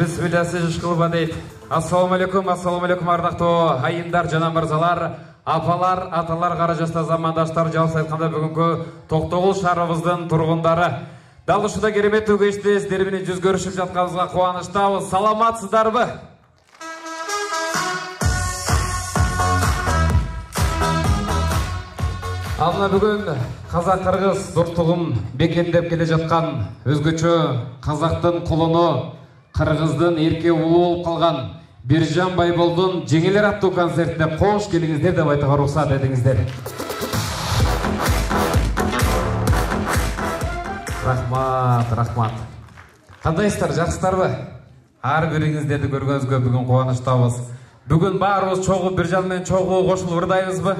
Bismillah, siz kılıba deyit. Assalamu alaikum ardaqtуу айымдар жана мырзалар, апалар, аталар, кара жашта замандаштар, жалпы айтканда бүгүнкү Токтогул шаарыбыздын тургундары. Дал ушундай кереметтүү кечте сиздер менен жүз көрүшүп жатканыбызга кубанычтабыз. Саламатсыздарбы? Мына бүгүн казак-кыргыз достугун бекемдеп келе жаткан өзгөчө казактын кулуну, кыргыздын эрке уулу болуп калган Биржан Байболдун жеңелер аттуу концертине кош келиңиздер деп айтууга уруксат этиңиздер. Рахмат. Кандайсыздар, жакшысыздарбы? Ар бириңиздерди көргөнүзгө бүгүн кубанычтабыз. Бүгүн баарыбыз чогуу Биржан менен чогуу кошулуп ырдайбызбы?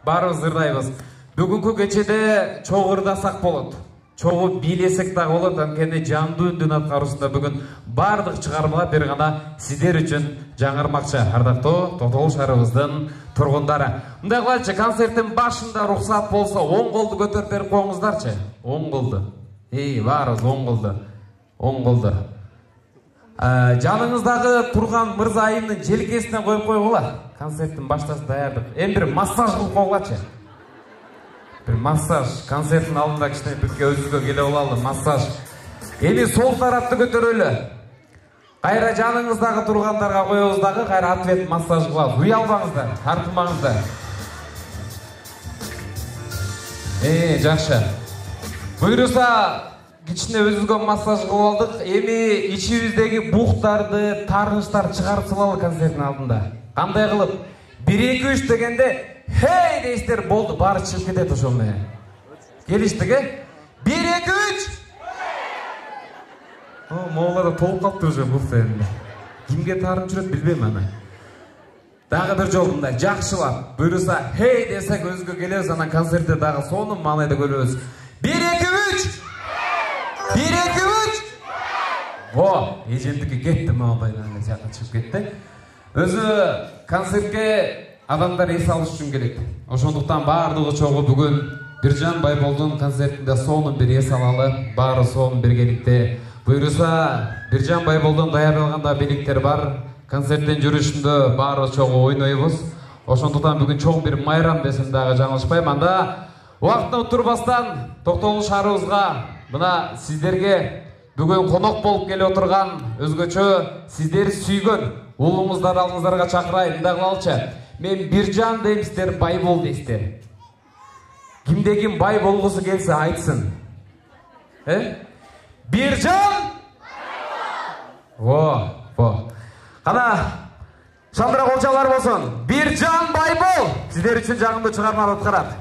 Баарыбыз ырдайбыз. Бүгүнкү кечеде чогуу ырдасак болот. Чогуу бийлесек дагы болот, анткени жандуу үндүн аткаруусунда бүгүн бардык чыгармалар бир гана сиздер үчүн жаңырмакчы. Ардактуу Токтогул шаарыбыздын тургундары. Мындай кылайлычы, концерттин башында уруксат болсо, оң колду көтөрүп берип коюңуздарчы. Оң колду. Баарыбыз оң колду. Жаныңыздагы турган мырза айымдын желкесине коюп койгула. Концерттин баштасын даярдык. Эми бир массаж кылып койгулачы. Bir massaj, konsertin алдында кичине бирге өзүбүзгө келе алалы, массаж. Эми сол тарапты көтөрөлү. Кайра жаныңыздагы тургандарга коебуз дагы, кайра ответ массаж кылабыз. Уялбаңыздар, тартынбаңыздар. Жакшы. Буйруса кичине өзүбүзгө массаж кылып алдык. Эми ичибиздеги буктарды, тарыштар чыгарып салалы концерттин алдында. Кандай кылып? 1-2-3 дегенде hey дейсіздер, болды, бары шығып кетеді ошол менен. Келиштик, 1-2-3. Моолар толуп калыптыр уже букта энди. Кимге таарынып жүрөт билбейм аны. Дагы бир жолу мындай жакшылап, буйруса hey десек өзгө келебиз, анан концертте дагы сонун маанайда көрөбүз. 1-2-3. 1-2-3. Эжендики кетти, моодайдан жакын чыгып кетти. Өзү концертке адамдар эс алыш үчүн келет. Ошондуктан баардыгы чогуу бүгүн Биржан Байболдун концертинде сонун бир эс алалы, баары сонун биргеликте. Буйруса Биржан Байболдун даярдалган бийликтер бар. Концерттин жүрүшүндө баары чогуу ойнойбуз. Ошондуктан бүгүн чоң бир майрам десем дагы жаңылышпайм. Анда убактын турбастан Токтогул шаарыбызга мына сиздерге бүгүн конок болуп келе отурган өзгөчө сиздер сүйгөн уулуңуздар алдыңыздарга чакырайын. Мындай кылалычы. Мен Биржан деймсиздер, Байбол дейсиздер. Кимде ким бай болгусу келсе айтсын. Биржан! Во. Кана шандыра колчалар болсун. Биржан Байбол сиздер үчүн жагымдуу чыгармалар аткарат.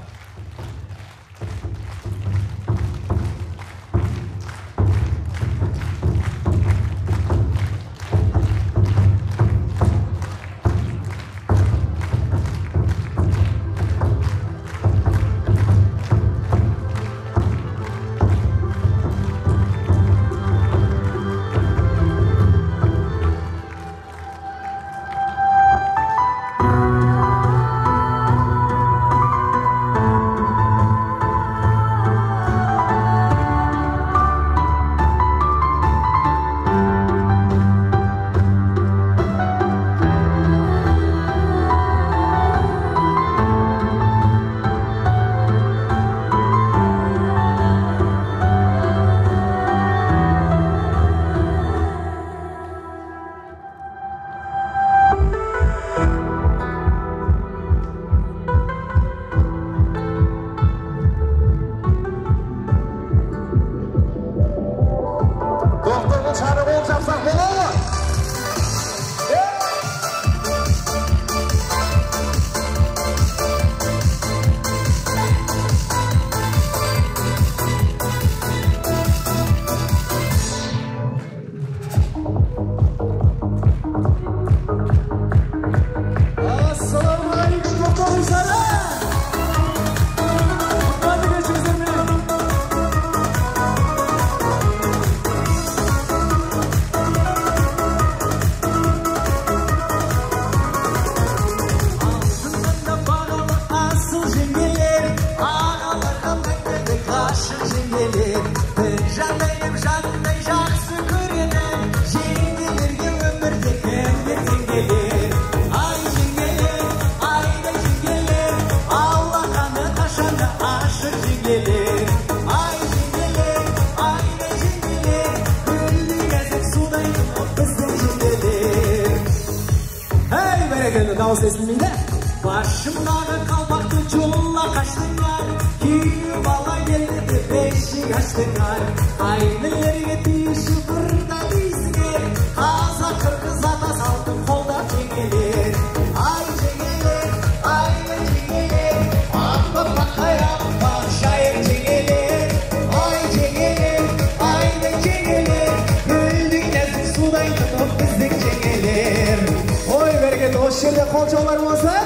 Sağ ol sesini de. Başımdağı kalmaktı çoğunla kaçtılar. Kim bala geldi beşik açtılar. Aynıları getişi burada bizge. Kaza kırkıza da saldım kolda çekilir. Ay çekilir, ay çekilir. Amma bakaya bak şair çekilir. Ay çekilir, ay da çekilir. Güldük nezik sudan tutup bizdik çekilir. Oy bereket hoş yerde kolçalar olsa.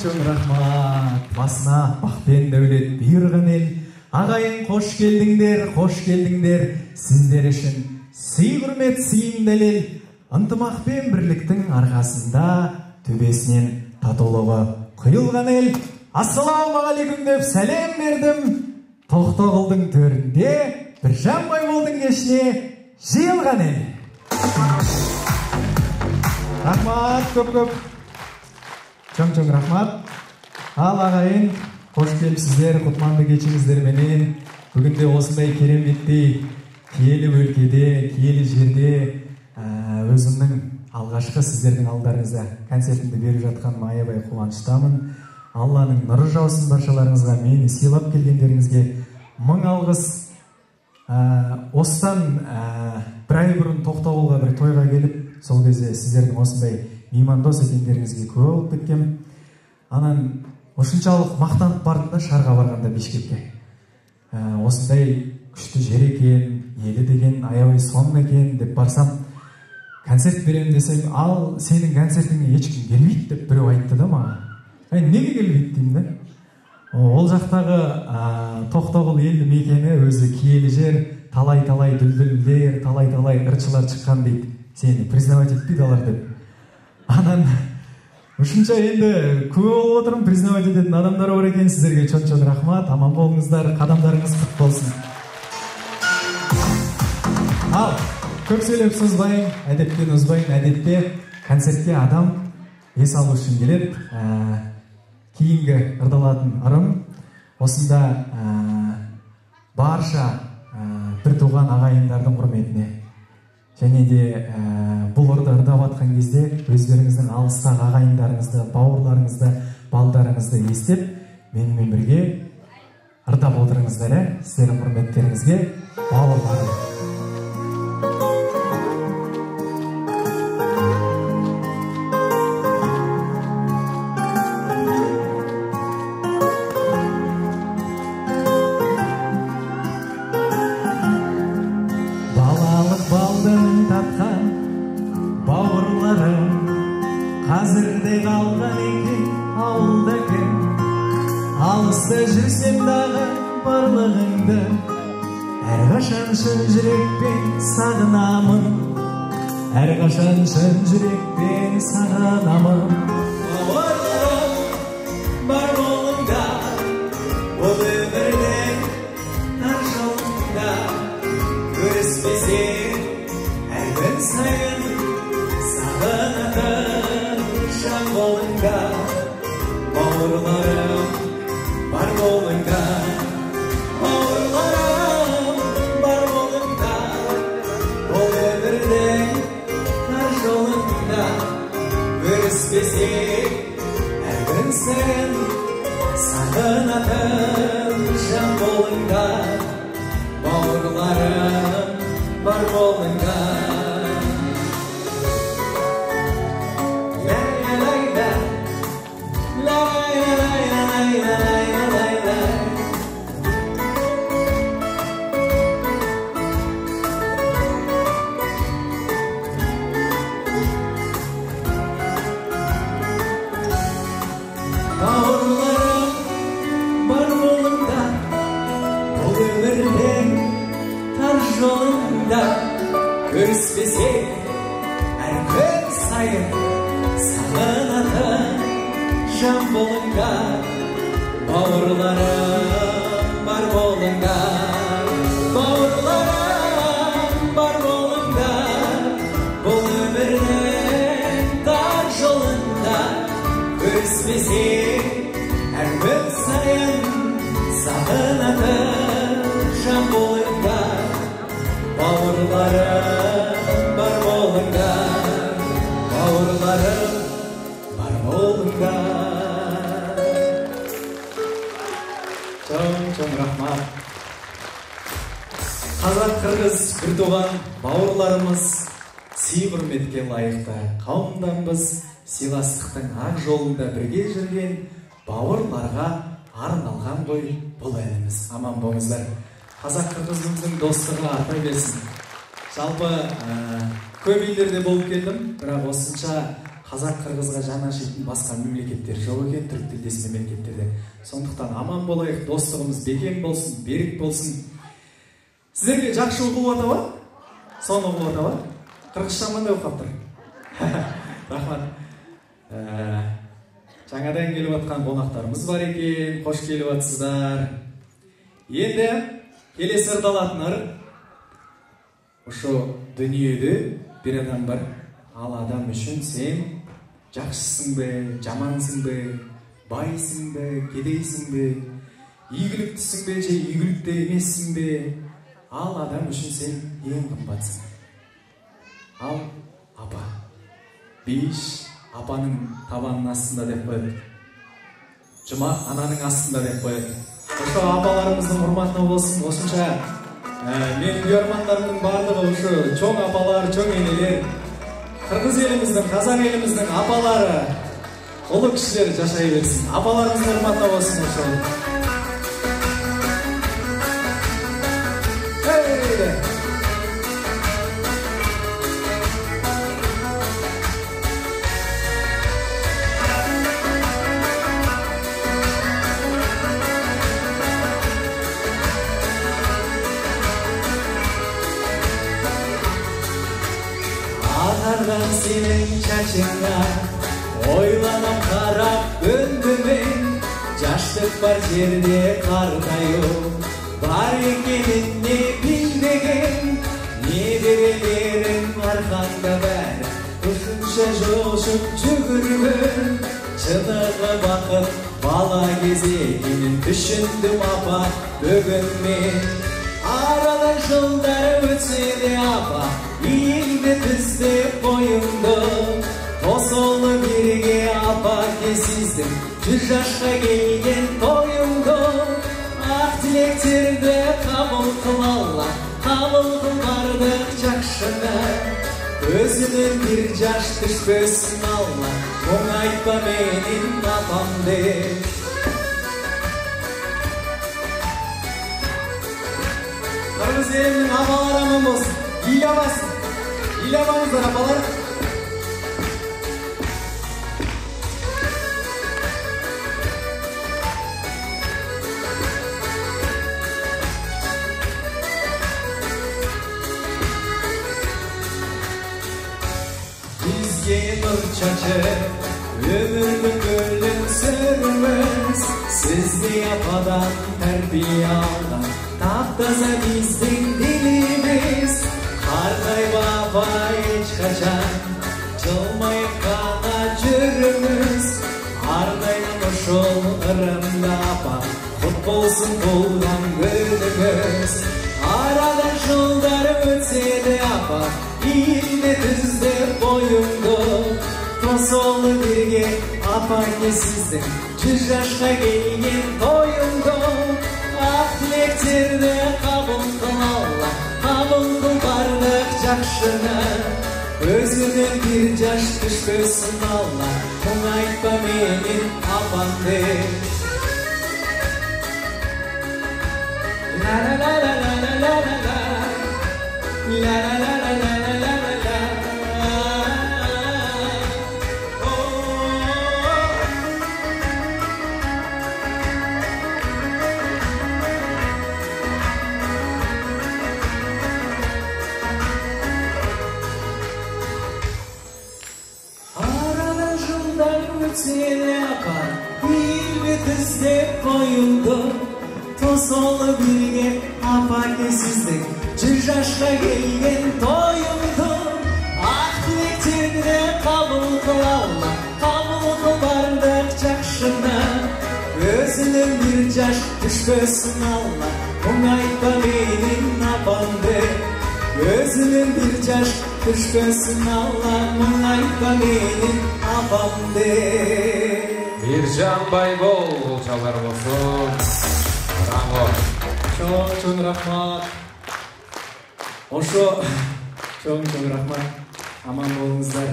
Çok rahmat. Basına Бақпен Дәулет бұйырған ел. Ағайын қош келдіңдер, қош келдіңдер. Сіздер үшін сый құрмет, сыйын дәлел. Ынтымақпен бірліктің арқасында төбесінен татулығы құйылған ел. Ассалаумағалейкум деп сәлем бердім. Тоқтоғылдың төрінде Біржан Байболдың кешіне жиылған ел. Рахмат, көп-көп. Чоң-чоң рахмат. Ал ағайын, қош келіпсіздер, құтманды кешіңіздер менен. Бүгінде осындай кереметтей киелі өлкеде, киелі жерде өзімнің алғашқы сіздердің алдарыңызда концертімді беріп жатқаныма аябай қуаныштамын. Алланың нұры жаусын баршаларыңызға, мені сыйлап келгендеріңізге мың алғыс. Осыдан бір ай бұрын Тоқтоғұлға бір тойға келіп, сол кезде сіздердің осындай меймандос екендеріңізге куә болып кеткем. Анан осыншалық мақтанып бардым да шарға барғанда Бишкекке. Осындай күшті жер екен, елі деген аябай соның екен деп барсам, концерт беремін десем, ал сенің концертіңе ешкім келмейді деп біреу айтты да маған. Неге келмейді деймін да? Ол жақтағы Тоқтоғұл елді мекені өзі киелі жер, талай-талай дүлдүлдер, талай-талай ырчылар шыққан дейді. Сені признавать етпейді алар деп. Анан ушунча енді күбө болуп отурум, признавать ететін адамдар бар екен. Сіздерге чоң-чоң рахмат, аман болыңыздар, қадамдарыңыз құтты болсын. Ал, көп сөйлеп созбайын, әдептен озбайын. Әдетте концертке адам ес алу үшін келеді. Кейінгі ырдалатын ырым осында барша бір туған ағайындардың құрметіне. Және де бұл ырды ырдап атқан кезде өздеріңіздің алыстағы ағайындарыңызды, бауырларыңызды, балдарыңызды естеп, менімен бірге ырдап отырыңыздар. Сіздердің құрметтеріңізге бауырларым. Қазірде қалған екен ауылдaki, алыста жүрсем дағы барлығыңды, әрқашан шын жүрекпен сағынамын, әрқашан шын жүрекпен сағынамын. Бауырларым бар болыңда, бұл өмірдің тар жолында, көріспесең әр күн сайын сағынатын жан болыңда. Бауырларым бар болыңда, бауырларым бар болыңда, бұл өмірдің тар жолында. Sağınatın can bolungar, bağırlarım var bolungar. Lay lay lay, lay lay lay lay lay lay. Bağırlarım var bolunda, bu ömürden tar yolunda. Görüşmesek her gün sayın, sağınatın can bolunga. Bağırlarım var bolunga, bağırlarım var bolunga. Bu ömürden tar yolunda. Görüşmesek her gün sayın, sağınatın can bolunga. Bağırlarım var bolunga, bağırlarım var bolunga. Çok rahmat. Қазақ қырғыз бір туған бауырларымыз сый құрметке лайықты қауымданбыз. Сыйластықтың ақ жолында бірге жүрген бауырларға арналған ғой бұл әніміз. Аман болыңыздар. Қазақ қырғызымыздың достығы арта берсін. Жалпы көп елдерде болып келдім, бірақ осынша қазақ қырғызға жаны ашитын басқа мемлекеттер жоқ екен, түрік тілдес мемлекеттерде. Сондықтан аман болайық, достығымыз бекем болсын, берік болсын. Сіздерге жақсы оқылып ата ма? Соны оқылып ата ма? Қырғызша қандай оқып тұр? Рахмат. Жаңадан келіп атқан қонақтарымыз бар екен, қош келіп атсыздар. Енді келесі ырдалатынар, ошо дүниеде бір адам бар. Ал адам үшін сен жақсысың бе, жамансың бе, байсың бе, кедейсің бе, игіліктісің бе, же игілікті емессің бе? Ал адам үшін сен ең қымбатсың. Ал апа. Бейіш апаның табанның астында деп қояды. Жұма ананың астында деп қояды. Ошо апаларымыздың құрметіне болсын. Осынша менің көрермандарымның барлығы ошо чоң апалар, чоң енелер, қырғыз еліміздің, қазақ еліміздің апалары, ұлы кішілер жашай берсін. Апаларымыздың құрметіне болсын ошо. Ағарған сенің чачыңа ойланам қарап өндімен. Жаштық бар жерде қартаю бар екеніне білмеген. Неберелерің арқаңда бәрі ұшынша жошып жүгірген. Шынығы бақыт бала кезегінен düşünдім апа бүгін мен. Aradan жылдар өтсе де апа, елді түздеп бойыңды. Қосылы бірге апа кесіздің, 100 жашқа келген тойыңды. Ақ тілектерді қабыл қыл Алла, қабыл қыл бардық жақшыны. Көзінен бір жаш түспесін Алла, мұң айтпа менің апам деп. Қырғыз елінің апалары аман болсын. Илабасын. Илабаңыздар апалар. Бізге нұр шашып, өмірлік өлімсірміз. Сізде ападан тәрбие алған, таптаза біздің дилimiz. Қартайба апа ешқашан, жылмайып қана жүріңіз. Ардайдан ошол ырымда апа, құт болсын туған күніңіз. Арадан жылдар өтсе де апа, елді түздеп бойыңды. тосолу бирге апаңе сиздин 100 жашка келген тоюңдо ак тилектерди кабыл кылалы кабыл кыл бардык жакшыны өзүнөн бир жаш түшпөсүн алла мұң айтпа менин апам деп la la la la la la la la la la la la la Seni yapar bir tizlep koyuldu Tosolu birge apakesizlik 100 yaşka gelgen toyuldu Ah dilektirde kabul kılalla Kabul kıl bardak çakşına Özünün bir yaş düşkösün Allah Muң айтпа менин апам деп Özünün bir yaş düşkösün Allah Muң айтпа менин апам деп Биржан Байбол колчалар болсун. Браво. Чоң рахмат. Ошо чоң рахмат. Аман болуңуздар.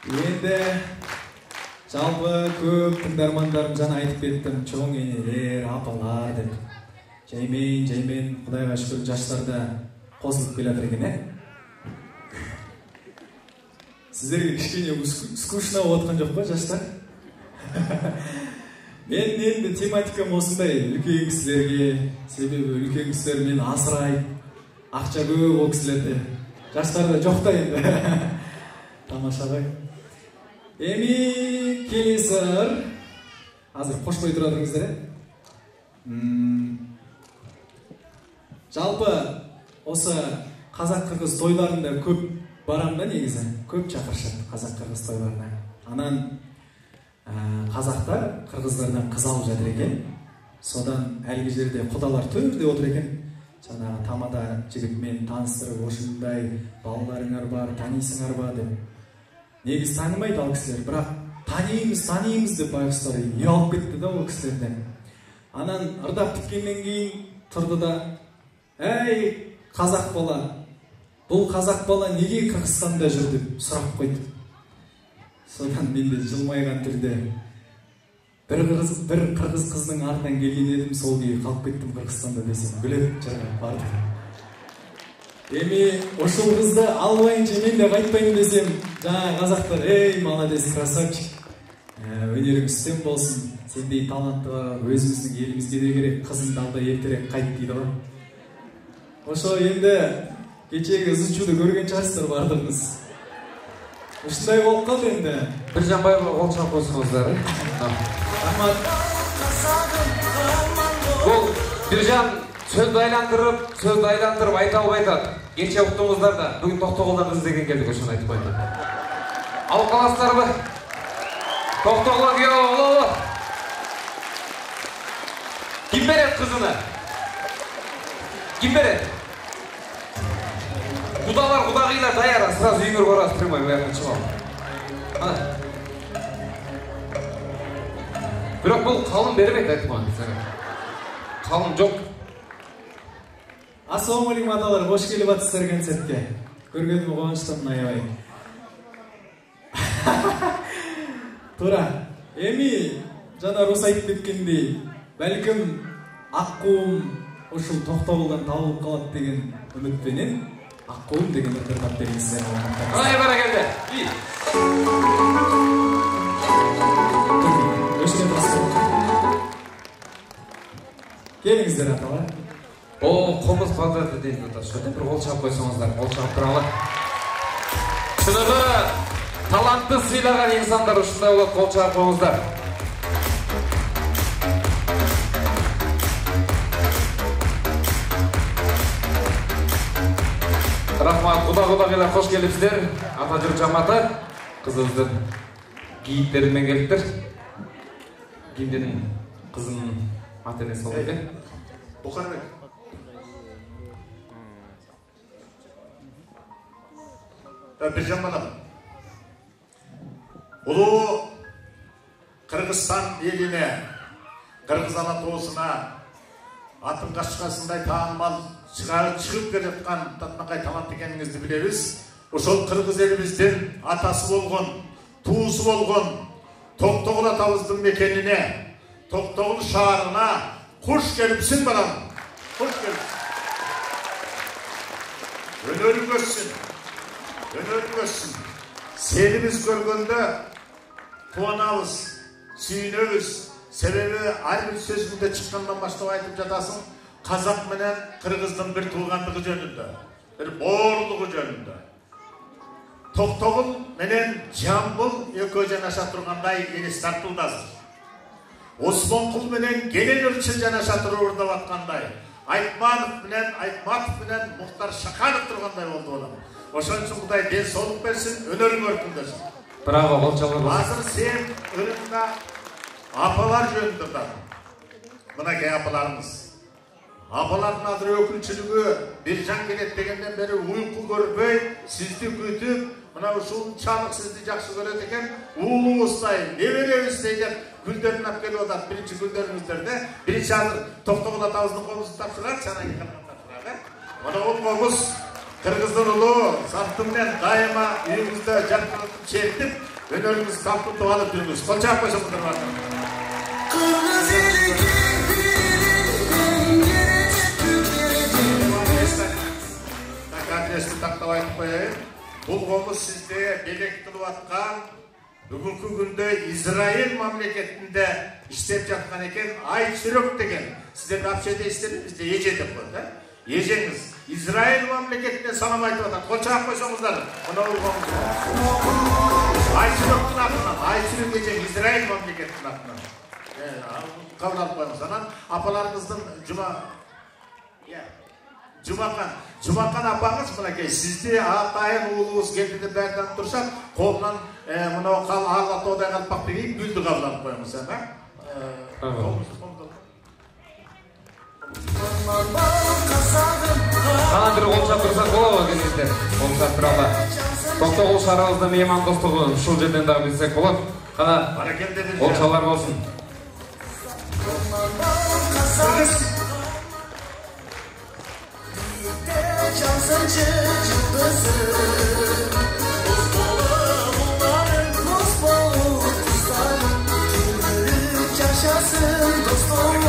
Энди жалпы көп тыңдармандарым жана айтып кеттим, чоң энелер, апалар деп. Жаймен Кудайга шүкүр жаштар да косулуп келатыр экен, Сиздерге кичине скучно болуп аткан жокпу, жаштар? Мен энди тематикам осундай, үлкөн кисилерге, себеби үлкөн кисилер мени асырайт, акча көп ол кисилерде. Жаштарда жок да энди. Тамашабай. Эми келесі азыр кошпой тура туруңуздар, Жалпы осы казак-кыргыз тойларында көп барам да негизи. Көп чакырышат казак-кыргыз тойларына. Анан казактар кыргыздардан кыз алып жатыр экен. Содан әлгі жерде кудалар төрдө отур экен. Жанагы тамада жигит мени тааныстырып, ошундай балдарыңар бар, танисыңар ба деп. Негизи таанымайт ал кисилер, бирок таанийбыз деп байкустар ыялып кетти да ол кисилерден. Анан ырдап бүткөндөн кийин турду да, "Эй, казак бала, бұл казак бала неге Кыргызстанда жүр?" деп сурап койду. Содан мен де жылмайган түрдө bir кыргыз кыздын артынан келген едим, сол күйі калып кеттим Кыргызстанда десем, күлөп жаргап барды. Эми ошол кызды албайынча мен де кайтпайм десем, жана казактар, "Эй, молодец, красавчик. Өнөрүң үстем болсун. Сендей талантты бар, өзүбүздүн элибизге да керек, кызыңды алда эртерээк кайт" дейди го. Ошо энди кечеги ызычууду көргөн чарсыздар бардыгыңыз. Ушундай болуп калды энди. Биржан Байбол кол чалып койсоңуздар. Рахмат. Бул Биржан сөздү айландырып айта албай атат. Кече уктуңуздар да бүгүн токтогулдан издеген келдик, ошону айтып койдум. Алып каласыздарбы? Токтогул күйөө болобу? Ким берет кызыны? Ким берет? Кудалар, кудагыйлар даяр, сразу үйүңөргө барасыз, прямой буяктан чыгып. Бирок бул калым бербейт, айтып коеюн сизге. Калым жок. Ассаламу алейкум аталар, кош келип атсыздар концертке. Көргөнүмө кубанычтамын аябай. Туура. Эми жана Рус айтып кеткендей, балким Аккуум ушул Токтогулдан табылып калат деген үмүтпенен Аккуум деген ырдап бериңиздер. Ай баракелде. Келиңиздер аталар. О, комуз квадраты дейт атат. Ошо бир кол чалып койсоңуздар, кол чалып туралы. Чыныгы талантты сыйлаган инсандар ушундай болот, кол чалып коюңуздар. Рахмат, кудагыйлар кош келипсиздер. Ата жыр жамааты кызыбыздын гийиттери менен келиптир. Кимдин кызынын аты энеси болот экен? Bircan balam. Ulu Kırgızstan eline, Kırgız Anatolусuna atın kaçkasınday tanımал çıkıp geletken Татмакай талант екеніңізді білеміз. Ошол Кыргыз элибиздин атасы болгон, туусу болгон Токтогул атабыздын мекенине, Токтогул шаарына куш келипсиң балам. Куш келипсиң. Өнөрүң өссүн. Өнөрүң өссүн. Сени биз көргөндө кубанабыз, сүйүнөбүз. Себеби ар бир сөзүңдө чыккандан баштап айтып жатасың, казак менен кыргыздын бир туугандыгы жөнүндө, бир боорлугу жөнүндө. Токтогул менен Жамбыл экөө жанаша тургандай элес тартылдасың. Осмонкул менен Келен Өлчү жанаша турурдап аткандай, Айтматов менен Мухтар Шаканов тургандай болду балам. Ошон үчүн Кудай ден соолук берсин, өнөрүң өркүндөсүн. Браво, болчалар. Азыр сен өнүңдө апалар жөнүндө да. Мынакей апаларыбыз. Апалардын азыр өкүлчүлүгү Биржан келет дегенден бери уйку көрбөй, сизди күтүп, мына ушунчалык сизди жакшы көрөт экен, уулубуздай, неберебиздей деп гүлдөрүн алып келип атат. Биринчи гүлдөрүңүздөрдө, биринчи азыр Токтогул атабыздын комузун тапшырат, анан кийин тапшырат. Мына бул комуз Кыргыздын улуу сапты менен дайыма үйүңүздө жактырып чертип, өнөрүңүз калпынтып алып жүрүңүз. Кол чаап койсоңуздар баардыгы. Кыргыз эли адресті тақтап айтып қояйын. Бұл комуз сізде белек кылып аткан бүгүнкү күндө Израиль мамлекетинде иштеп жаткан экен, Айчүрөк деген. Сиздер вообще-де иштебизде эже деп коет, Ежеңиз Израиль мамлекетине салам айтып атат. Кол чаап койсоңуздар. Мына бул комуз. Айчүрөктүн атынан, Айчүрөк эжең Израиль мамлекетинин атынан. Кабыл алып коюңуз. Анан апаларыбыздын Жумакан апаңыз мынакей сизди атайын уулубуз келди деп бәрден турсак, колунан мына алла тоодай калпак деген гүлдү кабыл алып коюңуз, Кана бир кол чаптырсак болобу келиңиздер? Кол чаптыралы. Токтогул шаарыбызда мейман достугу ушул жерден дагы билсек болот. Кана колчалар болсун. Çalsın çıldızı Buz dolu bunların Buz dolu kızların Gülürük yaşasın dostum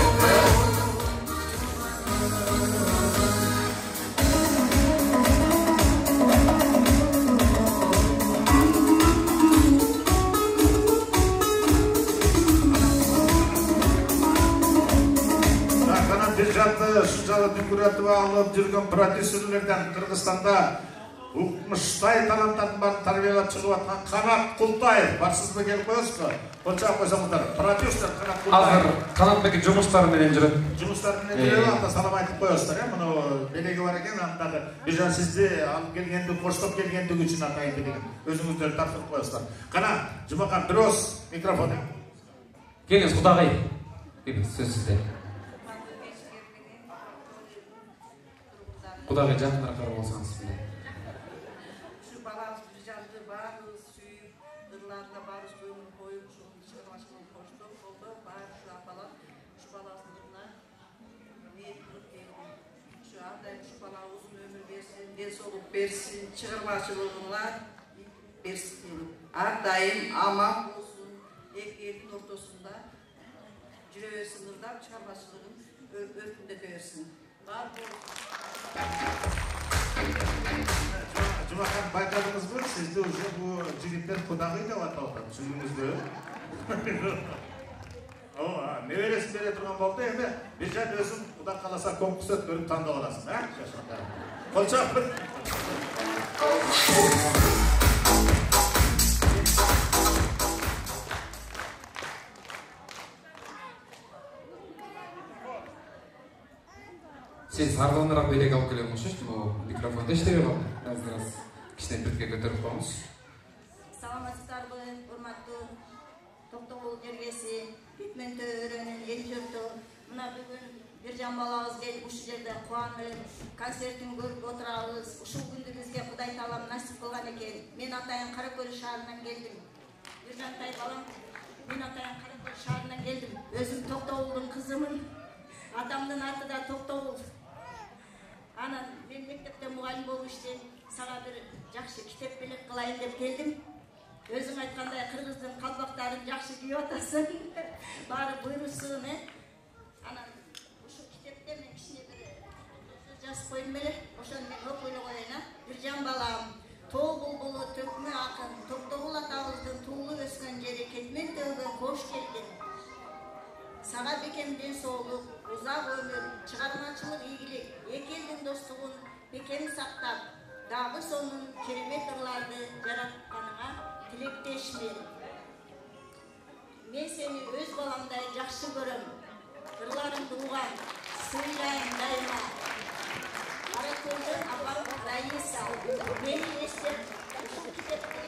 Шunchalar дүңгүрөтүп алып жүргөн продюсерлерден Кыргызстанда укмуштай таланттардын баарын тарбиялап чыгып аткан Канат Култаев барсызбы, келип коесузбу? Кол чаап койсоңуздар. Продюсер Канат Култаев. Азыр Канатбек жумуштары менен жүрөт. Жумуштары менен жүрөт, анда салам айтып коесуздар, мына белеги бар экен, анда Биржан сизди алып келгендиги, коштоп келгендиги үчүн атайын деген. Өзүңүздөр тапшырып коесуздар. Кана, Жумакан бирөөз микрофон. Келиңиз, Кудагай. Сөз сизде. Кудагай жакыныраак карап алсаңыз. Şu balans Birjan'da barız suyup, ırlarına barız kömür koyup, şu çıkarmasını koştum, oldu, bari şu apalar, şu balasına niyet kılıp geldim. Şu anda şu bala uzun ömür versin, den soluk versin, çıkarmasılığına versin. Ardayım aman olsun, elin ortasında, cüreyi sınırdan çıkarmasılığın örtünde versin. Var bu. Жумакан байкадыңызбы? Сизди уже бу жигиттер кудагый деп атап атат, түшүндүңүзбү? Небересин бере турган болду, эми Биржан өзүң Кудай кааласа конкурс өткөрүп тандап аласың, Кол чаап. Сен сарылыныраак белек алып келе болмошчу, могу микрофонду иштебей калды. Аз кичине бирге көтөрүп коюңуз. Саламатсыздарбы, урматтуу Токтогул жергеси, Бүтмөн төрөнүн эл журту, Mına бүгүн Биржан балабыз келип ушул жерде кубанып, концертин көрүп отурабыз. Ушул күндү бизге Кудай таалам насип кылган экен. Мен атайын Каракөл шаарынан келдим. Биржан тай балам, мен атайын Каракөл шаарынан келдим. Өзүм Токтогулдун кызымын. Атамдын аты да Токтогул. Анан мен мектепте мугалим болуп иштейм. Сага бир жакшы китеп белек кылайын деп келдим. Өзүң айткандай кыргыздын калпактарын жакшы кийип атасың. Баары буйрусун, Анан ушул китепте мен кичине бир сөз жазып коюм беле. Ошону мен окуй эле коеюн, Биржан балам, тоо булбулу төкмө акын, Токтогул атабыздын туулуп өскөн жери кетмен төгөн кош келдим. Сага бекем ден соолук, узак өмүр, чыгармачылык ийгилик, эки элдин достугун бекем сактап, дагы сонун керемет ырларды жаратканыңа тилектешмин. Мен сени өз баламдай жакшы көрөм. Ырларыңды угам, сыйлайм дайыма. Каракөлдөн апам Раиса, мени эстеп, ушул китепти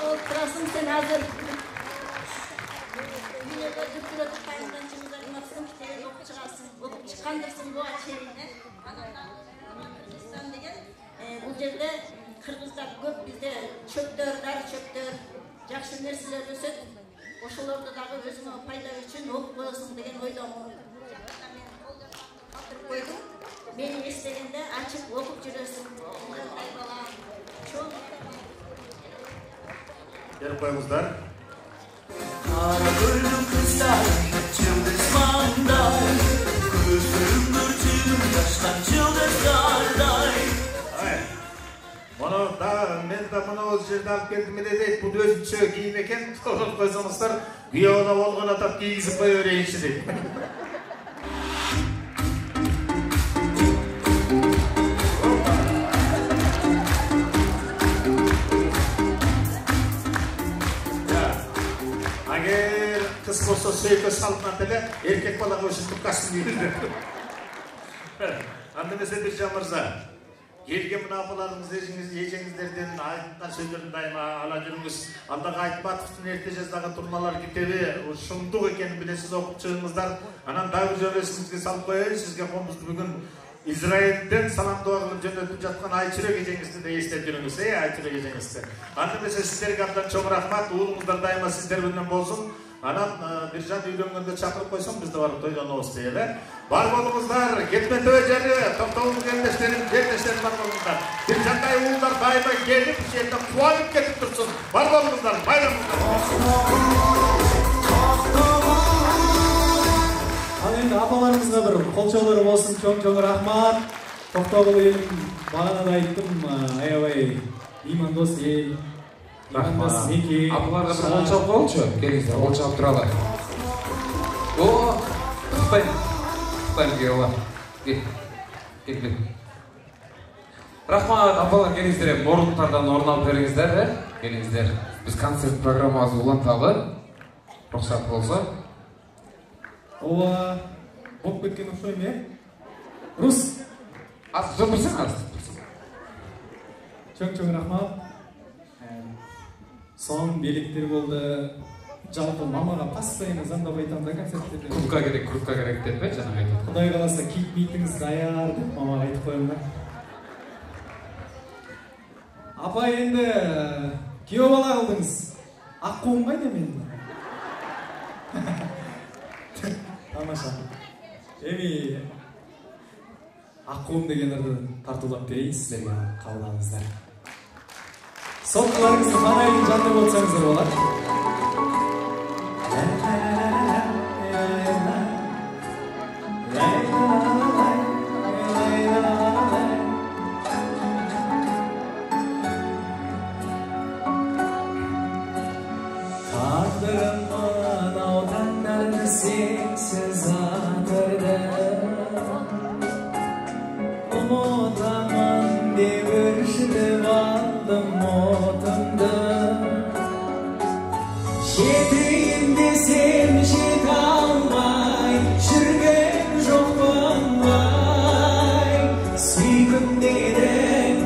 Oturasın sen hazır. Yine de dürtüre tutayından çıkıza imatsın, kitleri okup çıkarsın. Okup çıkandırsın bu açerine. Kırgızistan degen, bu yerde Kırgızlar köp bizde çöptör, dar çöptör, jakşı nerseler ösöt. Oşularda dağı özüme payda üçün okup koyasın degen oydomu. Men kolda kaldırıp koydum. Beni istegende açıp okup жүрөсүn. Ay balam, çok Gelip koyumuzlar. Karagöl'ün kızlar, çıldızmanday, gözlerim örtüyüm yaştan çıldızlarday. Bunu da men de bunu o жерде алып келдим эле дейт. Бул өзүнчө кийим экен. Толук койсоңуздар, күйөөдө болгон атап кийгизип кое берейинчи дейт. Agar kız bolsa söykө salынат эле, эркек балага ушинтип кашын кийди. Анда эмесе Биржан мырза, келген мына апаларыңыз эжеңиздерден айткан сөздөрдү дайыма ала жүрүңүз. Андагы Айтбатовдун эрте жаздагы турмалар китеби ушундук экенин билесиз, окуп чыгыңыздар. Анан дагы жөнөсүңүзгө салып коеюн. Сизге коомузду бүгүн Израилден саламдоо кылып жөнөтүп жаткан Айчүрөк эжеңизди да эстеп жүрүңүз, Айчүрөк эжеңизди. Анда эмесе сиздерге абдан чоң рахмат. Уулуңуздар дайыма сиздер менен болсун. Анан Биржан үйлөнгөндө чакырып койсоң, биз да барып тойлонобуз дейли. Бар болуңуздар, кетметөбө жери, Токтогулдун жерлештерим, бар болуңуздар. Биржандай уулдар дайыма келип, жерде кубанып кетип турсун. Бар болуңуздар, байрамыңыздар. Ал енді апаларымызға бір қолчалары болсын, чоң рахмат. Токтогул елім, бағана да айттым, аябай имандос ел. Рахмат. Апаларға бір қол чалып қойыңызшы. Келіңіздер, қол чалып тұралар. О, Құттайм кеула. Кел. Рахмат, апалар келіңіздер, орындықтардан орын алып беріңіздер. Келіңіздер. Біз концерт программамызды уланталы. Рұқсат болса. Ова, болып кеткен ұқсойм, Рус. Аз тұрсың, аз. Чоң рахмат. Сон белектер болды. Жалпы мамаға постоянно звондап айтамын да концерттерде. Крупка керек деп пе, жаңа айтып. Құдай қаласа киіп бейтіңіз даяр деп мамаға айтып қоямын да. Апа енді күйеу бала қылдыңыз. Аққуым қайда мен? Тамаша. Эми Аққуым деген ырды тартулап берейін сіздерге, қабылдаңыздар. Соттыларыңызды қанайын жанды болсаңыздар болады. Tağdırımın avdanlarını sensiz atırdı. Umutamın devirşini aldım otumda. Şeteyimde sen şet almay, şürgen jokman vay. Süygüm deyden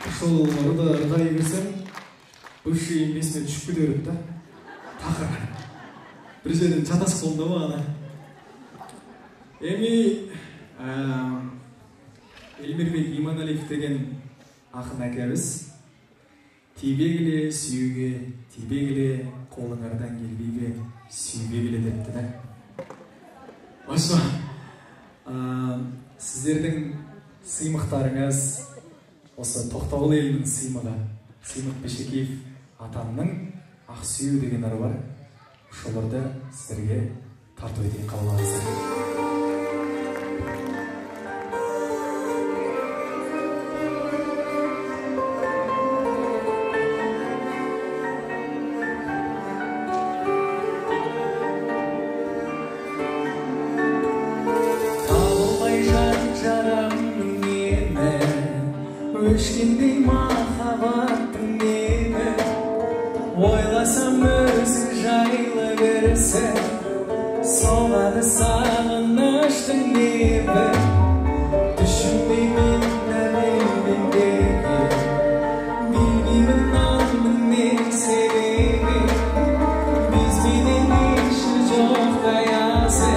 Ошол ырдай берсем, бывший есине түшүп кете берет да. Такыр. Бир жерден чатасып калдым да ана. Эми Элмирбек Иманалиев деген акын акебиз тийбегиле сүйүүгө, тийбегиле колуңардан келбейге сүйбегиле депти да. Ошо сиздердин сыймыктарыңыз осы Токтогул элинин сыймыгы Сыймык Бешекеев атамдын Ак сүйүү деген ыры бар. Ошолорду сиздерге тартып этейин кабыл алыңыздар. Өшкендей махаббаттың мені ойласам өзің жайлы көрсін соғады сағыныштың лебі түсінбеймін әлеміндегі білмеймін аңның не себебі бізбенен еші жоқ аясы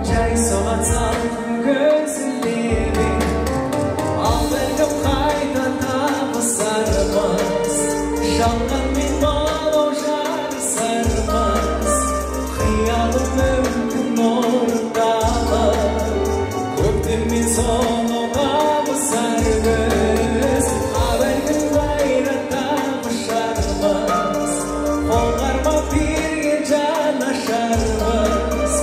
жай соғады салқын көзін лебі қайта табысармыз жалғанмен балау жарысармыз қиялым мүмкін орындалып көктеммен соны қабысар біз абайдың қайрата ұшармыз қолғарма бірге жанашармыз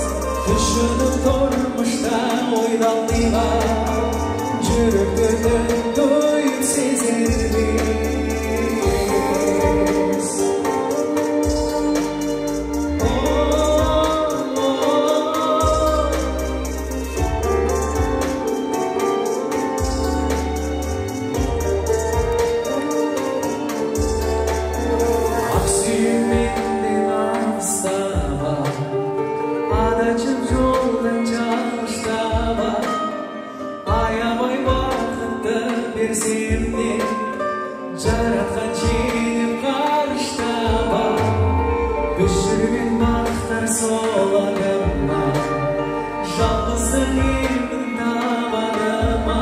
түшініп тұрмышта ойдалдыға жүректерді дойып сезерміз жалғыздық емін табаныма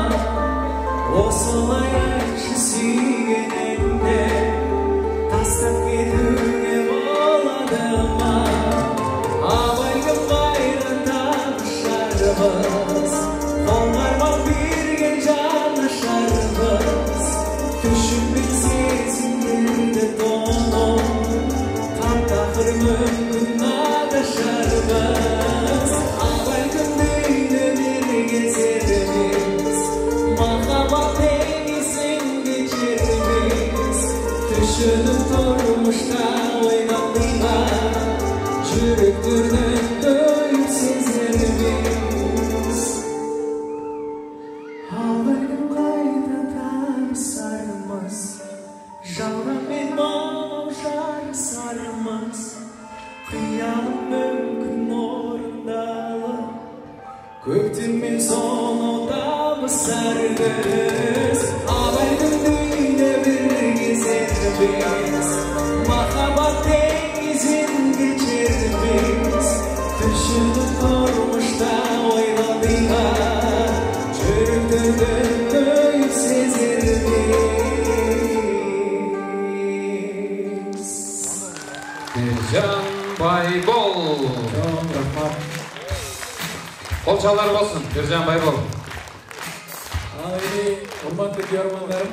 осылай айтшы сүйгеніңді тастап кетуге болады ма абайдың қайран табышарымыз қолғармақ берген жанашырымыз түшінбек сезімдерді тонып таптақыр мүмкін адашармыз абай күндейді берген серіміз махаббат теңізін кешерміз түшініп тұрмышта ойналдыға жүректердің дөйіп сезерміз абайдың қайта табысарымыз жалғанмен мынау жарысарымыз қиялым мүмкін орындалып көктеммен сонау табысар күз абайдың үйіне бірге серміз махаббат теңізін кешерміз түшініп тұрмышта ойналдыға жүректерді дөйіп сезерміз Bircan Baybol. Қолшалар болсын, Біржан Байбол. Ал эми урматтуу көрөрмандарым,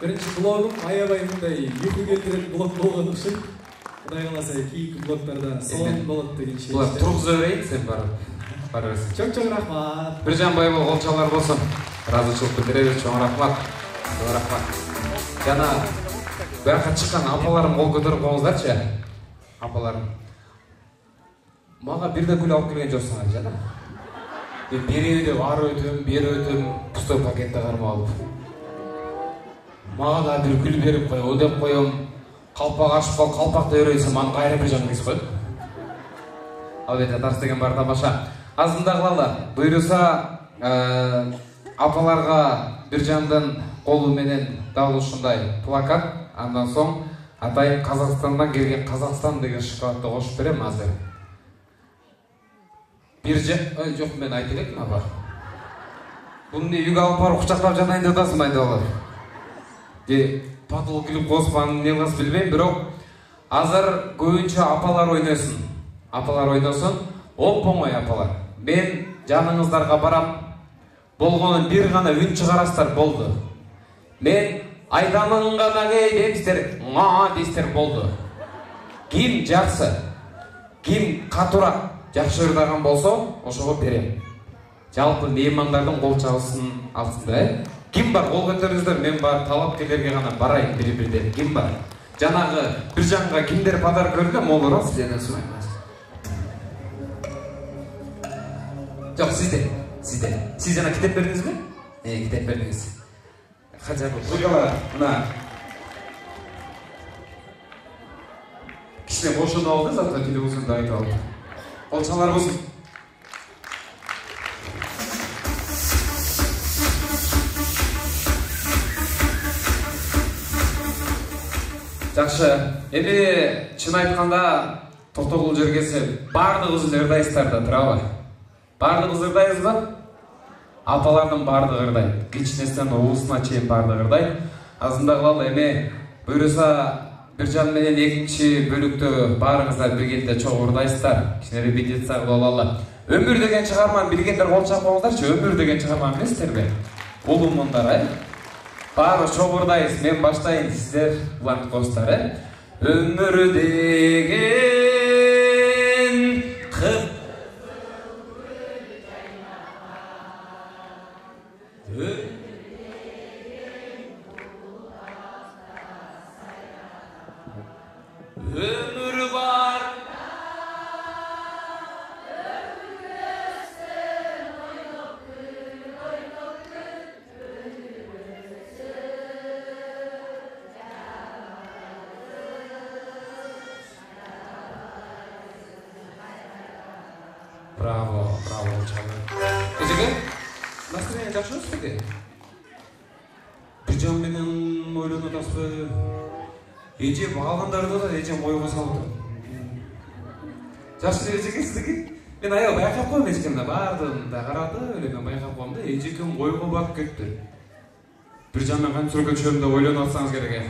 биринчи блогум аябай мындай үйкү келтирет блог болгон үчүн Кудай кааласа кийинки блогдордо сонун болот дегенче. Булар тургуза берейин, сен барасың. Чоң рахмат. Біржан Байбол қолшалар болсын. Разычылык билдиребиз, чоң рахмат. Чоң рахмат. Жана бияка чыккан апаларым кол көтөрүп коюңуздарчы. Апаларым. Мага бир да гүл алып келген жоксуңар, жана. Мен бери деп ары өтөм, бери өтөм, пустой пакетте кармап алып. Мага да бир гүл берип кой, о деп коем. Калпак ашып кал, калпакты өрөйсөм, аны кайра бир жан кесип коет. Албетте тарс деген бар тамаша. Азында кылалы. Буйруса апаларга Биржандын колу менен дал ушундай плакат, андан соң атайын Казакстандан келген Казакстан деген шоколадты кошуп берем азыр. Жок, мен айтып электим апа. Буну үйгө алып барып кучактап жанайын деп атасың айда алар. Патыл күлүп коспанын не кыласыз билбейм, бирок азыр көбүнчө апалар ойносун. Апалар ойносун, оп-оңой апалар. Мен жаныңыздарга барам. Болгонун бир гана үн чыгарасыздар болду. Мен айтамын гана дейсиздер, дейсиздер болду. Ким жакшы, ким катуураак жакшы ырдаган болсо, ошого берем. Жалпы меймандардын кол чабысын алсын да. Ким бар, кол көтөрүңүздөр, мен бар талапкерлерге гана барайын бири-бирден. Ким бар? Жанагы Биржанга кимдер подарок берди, молор сиздерден сурайм. Жок, сиздер. Сиз жана китеп бердиңизби? Китеп бердиңиз. Хажабы куйгала, мына. Кичине бошону алды, зато телевизордо айтып алды. Колчалар болсун. Жакшы, эми чын айтканда токтогул жергеси бардыгыбыз ырдайсыздар да, туурабы? Бардыгыбыз ырдайбызбы? Апалардын бардыгы ырдайт. Кичинесинен уусуна чейин бардыгы ырдайт. Азында кылалы, эми буйруса Биржан менен экинчи бөлүктө баарыңыздар биргелде чогуу ырдайсыздар. Кичине репетиция кылып алалы. Өмүр деген чыгарманы билгендер кол чаап коюңуздарчы. Өмүр деген чыгарманы билесиздерби? Улумундар, баары чогуу ырдайбыз. Мен баштайын, сиздер улантып коесуздар, Өмүр деген ömür var. Bravo, bravo canım. Ecege, настроение жақсы сізде? Биржан менен ойлонатасызбы? Эже багалгандарды да эжем ойго салып отыр. Жакшы Эжеге сиздики? Мен аял байкап койм эчкимде бардым да карады, эле мен байкап койм да, эжекем койго багып кетти. Бир жаман кантип сүргөнчөм деп ойлонуп атсаңыз керек.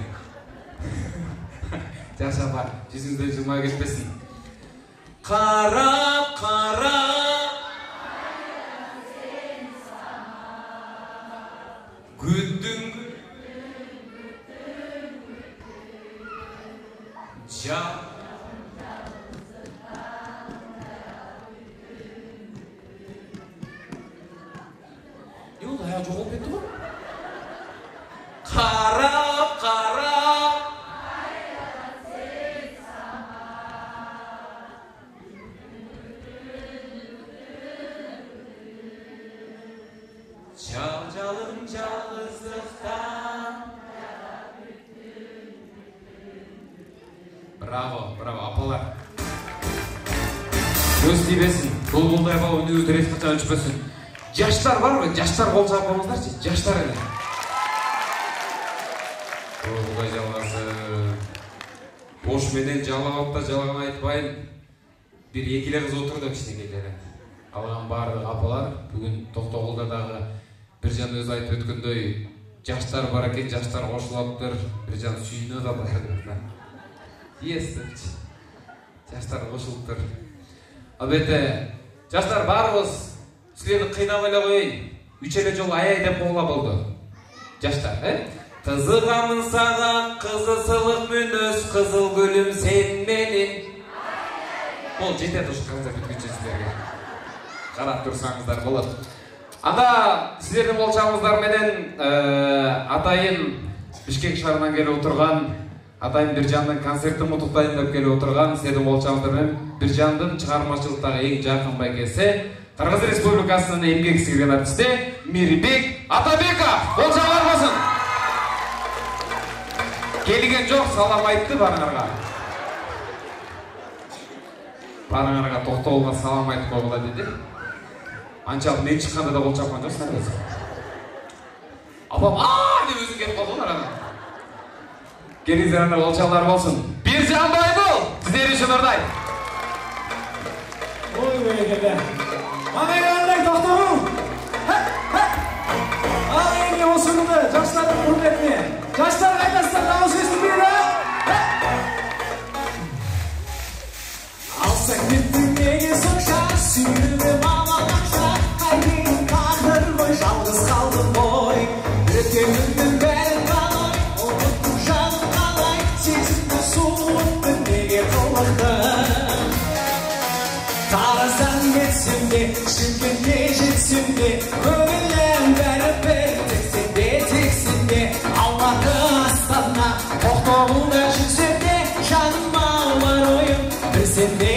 Жаша бар, жүзүңдө жылмай кетпесин. Карап, карап. Күттүм. Ja. Ne oldu ya? Çok olup etti mi? Karap, karap. Çalcalım yalnızlıktan. Bravo, bravo, apalar. Göz tiybesin, bulbulday bal önünüzü direkt kaçan çıkmasın. Yaşlar var mı? Yaşlar kol çarpamızlar ki, yaşlar öyle. Bulbulday жалғасы. Boş menen жалағалықта жалаған айтпайын. Bir екілі қыз отырды кішінекейлері. Алған бардық апалар, бүгін Тоқтоғұлдадағы Біржан өзі айтып өткендей, жаштар бар екен, жаштар қосылыптыр, Біржан сүйіні қалдырды. Естіпчі. Жаштар қосылыптыр. Албетте, жаштар барбыз, сілерді қинамайлы қойын. Үчелі жол аяй деп қоғла болды. Жаштар, Қызығамын саған, қызысылық мүніз, қызыл гүлім сен менен. Ол жетеді ұшы қаңыздар бүткенше сілерге. Қарап тұрсаңыздар болады. Анда сіздердің болчаңыздар менен атайын Бишкек шаарынан келіп отырған, атайын Биржандың концертін құттықтайын деп келіп отырған сіздердің болчаңыздар менен Биржандың шығармашылықтағы ең жақын байкесі Қырғыз Республикасының еңбек сіңірген артисті Мирбек Атабеков. Болчаңдар болсын. Келген жоқ, салам айтты барыңарға. Барыңарға Тоқтоғұлға салам айтып қойғыла деді. Анчалық мен шыққанда да қол шапқан жоқсыңдар өзі. Апам деп өзің келіп қалды ғой арада. Келіңіздер ана қолшалар болсын. Биржан Байбол, сіздер үшін ордай. Ой, бекерде. Қандай Тоқтоғұл. Ал енді осы күнді жастардың құрметіне. Жастар қайдасыздар, дауыс естілмейді. Алсақ кеттің неге сонша, сүйілді мамалақша, қайдың тағдыр ғой, жалғыз қалдым ғой. Өткенімнің бәрін қалай, ұмыттың жаным қалай, сезімді суыттың неге қылықтың. Тараздан кетсем де, Шымкентке жетсем де, көңілім бәрі-бір, тексен де, Алматы Астана, Тоқтоғұлда жүрсем де, жаным ауыр ойым, бір сенде.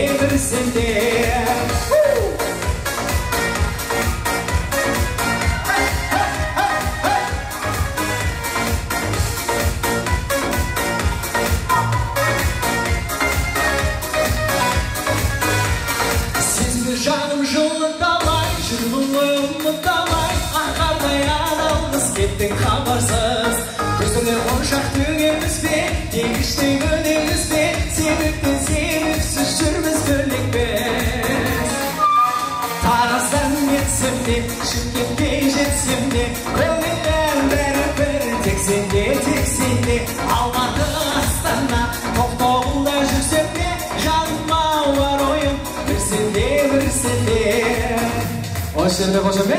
Сізді жаным жылыталай, жүрмұлымыталай, арқардай адалмыз кеттің хабарсыз. Көзіне қоншақ төгеміз бе, тегіштей көнеміз бе, себептен себепсіз жүрміз бөлекпіз. Тараздан кетсем де, Шымкентке жетсем де, көңілім бәрі-бір, тексен де, Алматы Астана, Тоқтоғұлда жүрсем де, жаным ауыр ойым, бір сенде. Hoş geldin hocam be.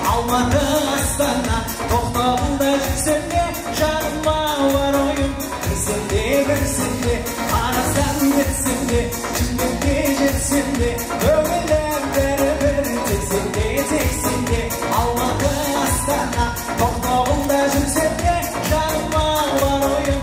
Алматы Астана, Тоқтоғұлда жүрсем де, жаным ауыр ойым, бір сенде, Тараздан кетсем де, Шымкентке жетсем де, көңілім бәрі-бір, тексен де, Алматы Астана, Тоқтоғұлда жүрсем де, жаным ауыр ойым,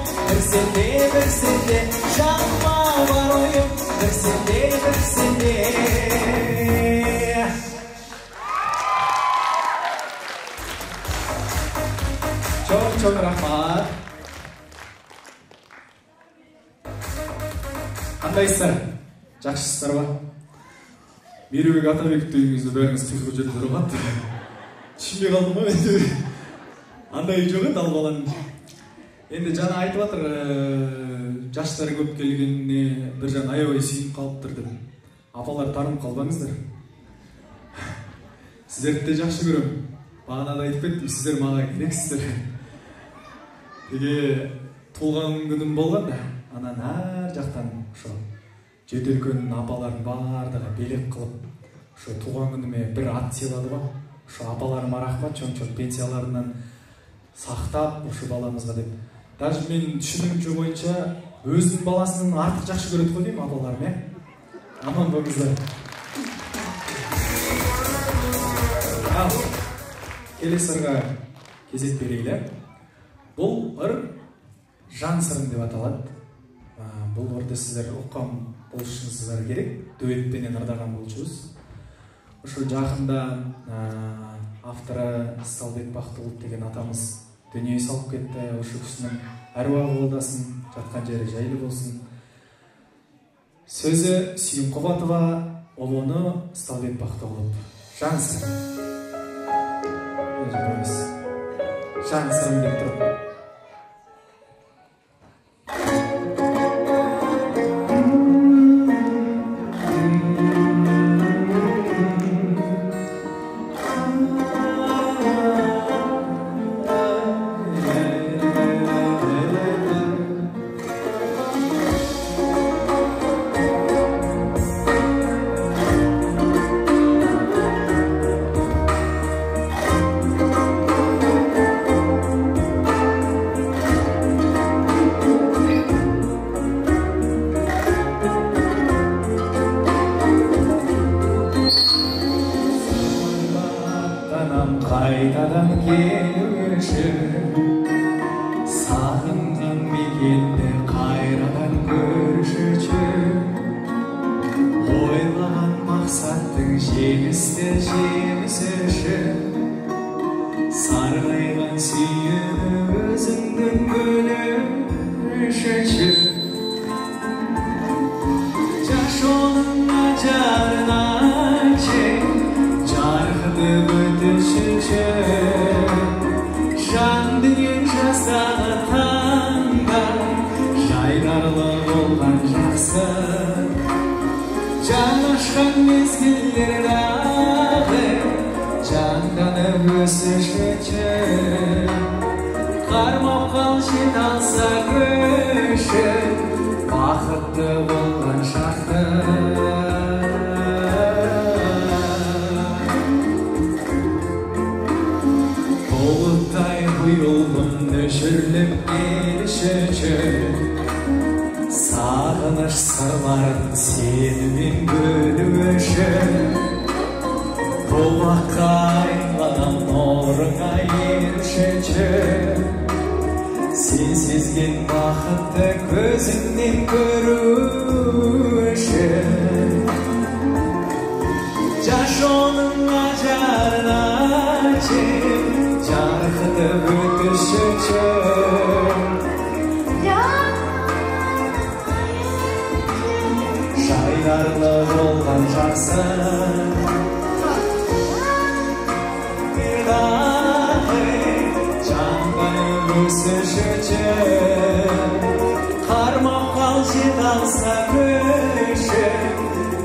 Кандайсыздар? Жакшысыздарбы? Мейребек Атабековди үйүңүздө бәріңіз кыйкырып жүрүп турган. Түшүнбөй калдым го мен. Андай жок эт ал баланын. Энди жана айтып атыр, жаштары көп келгенине бир жан аябай сүйүнүп калыптыр деп. Апалар тарынып калбаңыздар. Сиздерди жакшы көрөм. Багана да айтып кеттим, сиздер мага керексиздер. Теге туулган күнүм болгон да, анан ар жактан ошо жети өлкөнүн апаларын баардыгы белек кылып, ошо туулган күнүмө бир ат сыйлады го. Ошо апаларыма рахмат, чоң-чоң пенсияларынан сактап, ошо баламызга деп. Даже менин түшүнүгүмчө боюнча өзүнүн баласынан артык жакшы көрөт го дейм апаларым, Аман болуңуздар. Келесі ырға кезек берейлі. Бұл ыр жан сырым деп аталады. Бұл ырды сіздер оққан болушыңыздар керек. Дуэтпенен ырдаған болушыңыз. Ошо жақында авторы Сталбек Бактылов деген атамыз дүние салып кетті. Ошо кісінің әруағы қолдасын, жатқан жері жайлы болсын. Сөзі Сүйім Қобатова, олоны Сталбек Бактылов. Жан сырым. Жан сырым деп тұрып. Қайтадан келуші сағынған мекенді қайрадан көрші ойлаған мақсаттың жеңісті жемісі үшін сарғайған сүйіні өзіңнің бөліші жаш оның ажарына жарқыды өтіші жан дүние жасағы таңда жайдарлы болған жақсы жан ашқан мезгілдердағы жанданып өсіші қармап қал жет алса көші бақытты болған шақты Yolun nöşürlüp gelişece Sağınış sırların senin bölüşü Bu vakka aylanan oruna erişece Sensizgen vakıtta gözünden görüşü Caş onun acarına çek Jarqıdı ötüşücü Şaydarlı olgan жақсы Bir dahi жанданып өсішіжі Қармап қал жет алса көші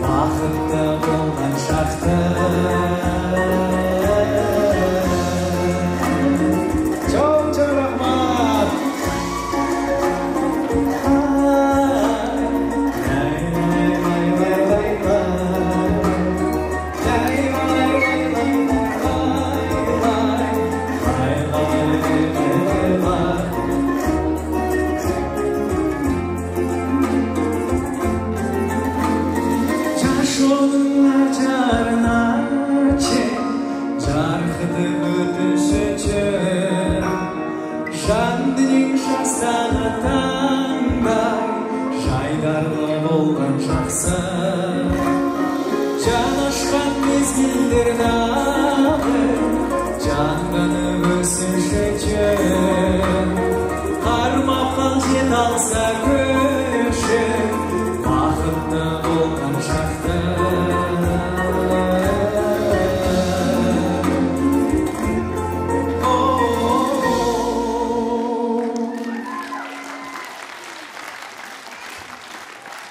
Бақытты болған шақты Жанашқан мезгілдердағы жанданып өсіші қармап қал жет алса көші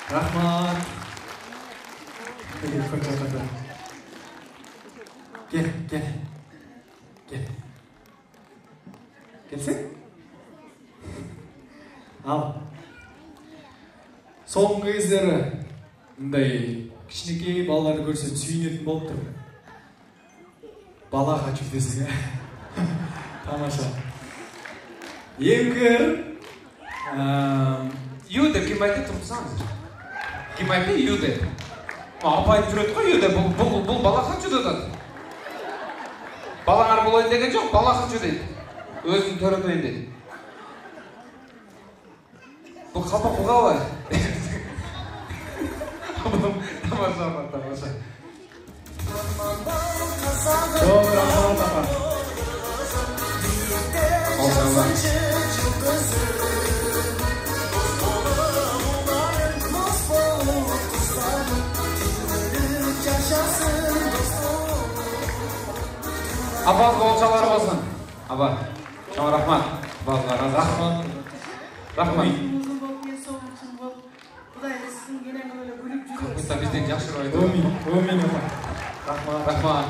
Рахмат. Gel. Келсең? Ал. Соңғы кездері мындай кішкенекей балаларды көрсем сүйінетін болып тұр. Бала хочу десең, тамаша. Енгір Ю деп кім айтты тұрсаңыз? Кім айтты ю деп? Апай жүреді ғой ю деп, бұл бала хочу деді. Балаңар болайын деген жоқ, бала хочу дейді. Өзін төретейін дейді. Бұл қалпақ бұл қалай? Тамаша. Çok rahmat apa. Абаз болшалар болсын. Аба, çok rahmat. Bazılar rahmat. Rahmat. Kapısta bizden yaşır oydu. Amin apa. Rahmat.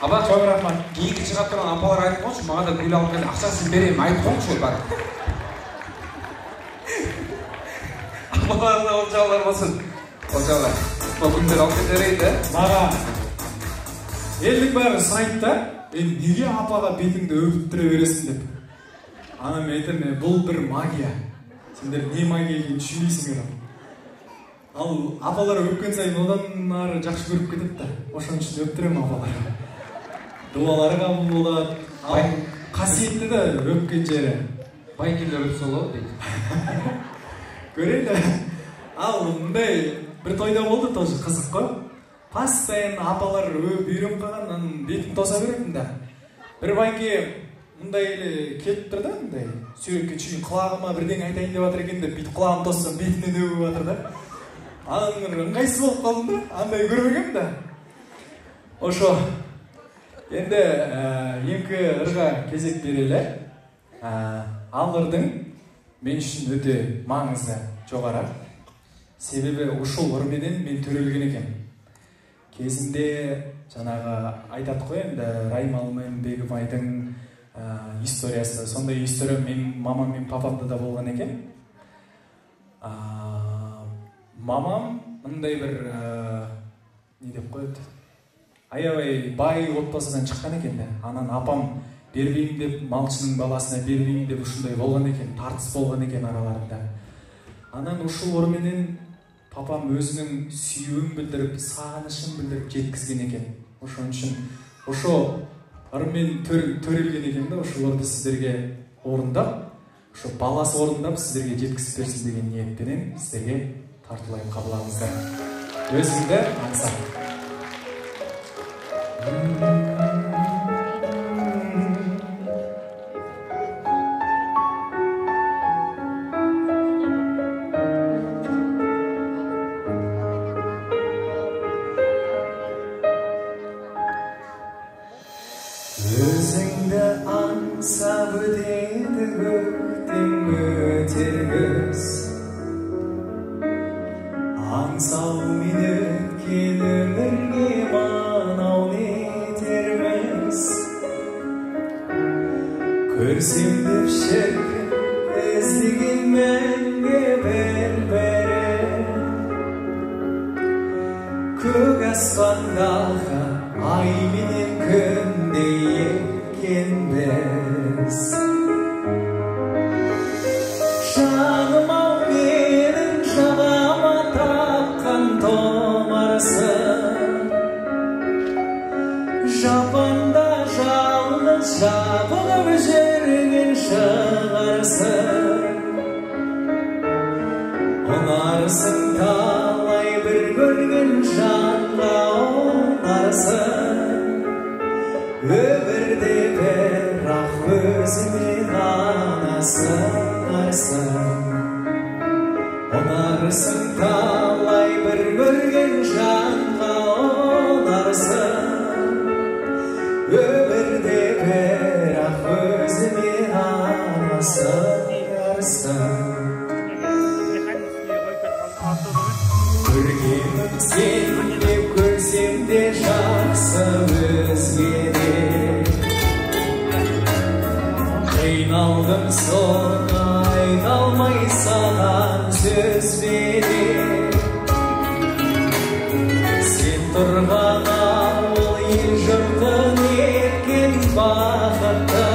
Аба, Çok rahmat. Кейінгі шығап тұрған апалар айтып қойшы, маған да гүл алып келді, ақшасын беремін, айтып қойшы бар. Апаларына олжалар болсын. Олжалар. Бұл күндер алып кетерейді. Маға елдің бәрі сайтта, неге апаға бетіңді өпіп тұра бересің деп. Анам айтыр, бұл бір магия. Сендер не магия екенін түсінбейсіңдер. Ал апалар өпкен сайын одан ары жақсы көріп кетеді да. Ошон үшін өптіремін апаларға. Дуалары қабыл болады. Ал қасиетті да өпкен жері. Байкелер өп солы дейді. Көреді. Ал мұндай бір тойда болды тоже қызық қой. Постоянно апалар үйреніп қалған, бетін тоса беретін да. Бір байке мұндай келіп тұр да, мұндай суретке түсейін, құлағыма бірден айтайын деп жатыр екен деп, бүйтіп құлағым тоссам бетінен өбіп жатыр да. Аның ыңғайсыз болып қалдым да, андай көрмегенмін да. Ошо. Енді екі ырға кезек берелі. Ал ырдың мен үшін өте маңызы жоғары. Себебі ушул ырменен мен төрелген екен. Кезінде жаңағы айтат қой енді Раймалы мен Бегімайдың историясы. Сондай история мен мамам мен папамда да болған екен. Мамам мындай бір не деп қояды? Аябай бай отбасыдан шыққан екен де. Анан апам бербеймін деп, малшының баласына бербеймін деп ушундай болған екен, тартыс болған екен араларында. Анан ушул орменен папам өзінің сүйүүн білдіріп, сағынышын білдіріп жеткізген екен. Ошон үчүн ошо ырмен төрелген екен да, ошолорду сіздерге орындап, ошо баласы орындап сіздерге жеткізіп берсин деген ниеттенен сіздерге тартылайын, кабыл алыңыздар. Өзүңдү аңсап. Өзіңді аңсап өтеді көктем өтергіз, аңсаумен өткен өмірге манау нетерміз. Көрсем деп шіркін іздеген мәңгі бір-бірі, көк аспандағы ай менен күндей екенбіз. Жаным-ау менің жағама тапқан томарсың, жапанда жалғыз жабығып жүрген шығарсың. Ұнарсың талай бір көрген жанға ұнарсың. Өмірде бірақ өзіңе ғана сыңарсың. Ұнарсың талай бір көрген жанға ұнарсың. Өмірде бірақ өзіңе ғана сыңарсың. көргенім сен деп көрсем де жақсы өзгеде қиналдым соны айта алмай саған сөзбенен сен тұрған ауыл ел жұртын еткен бақытты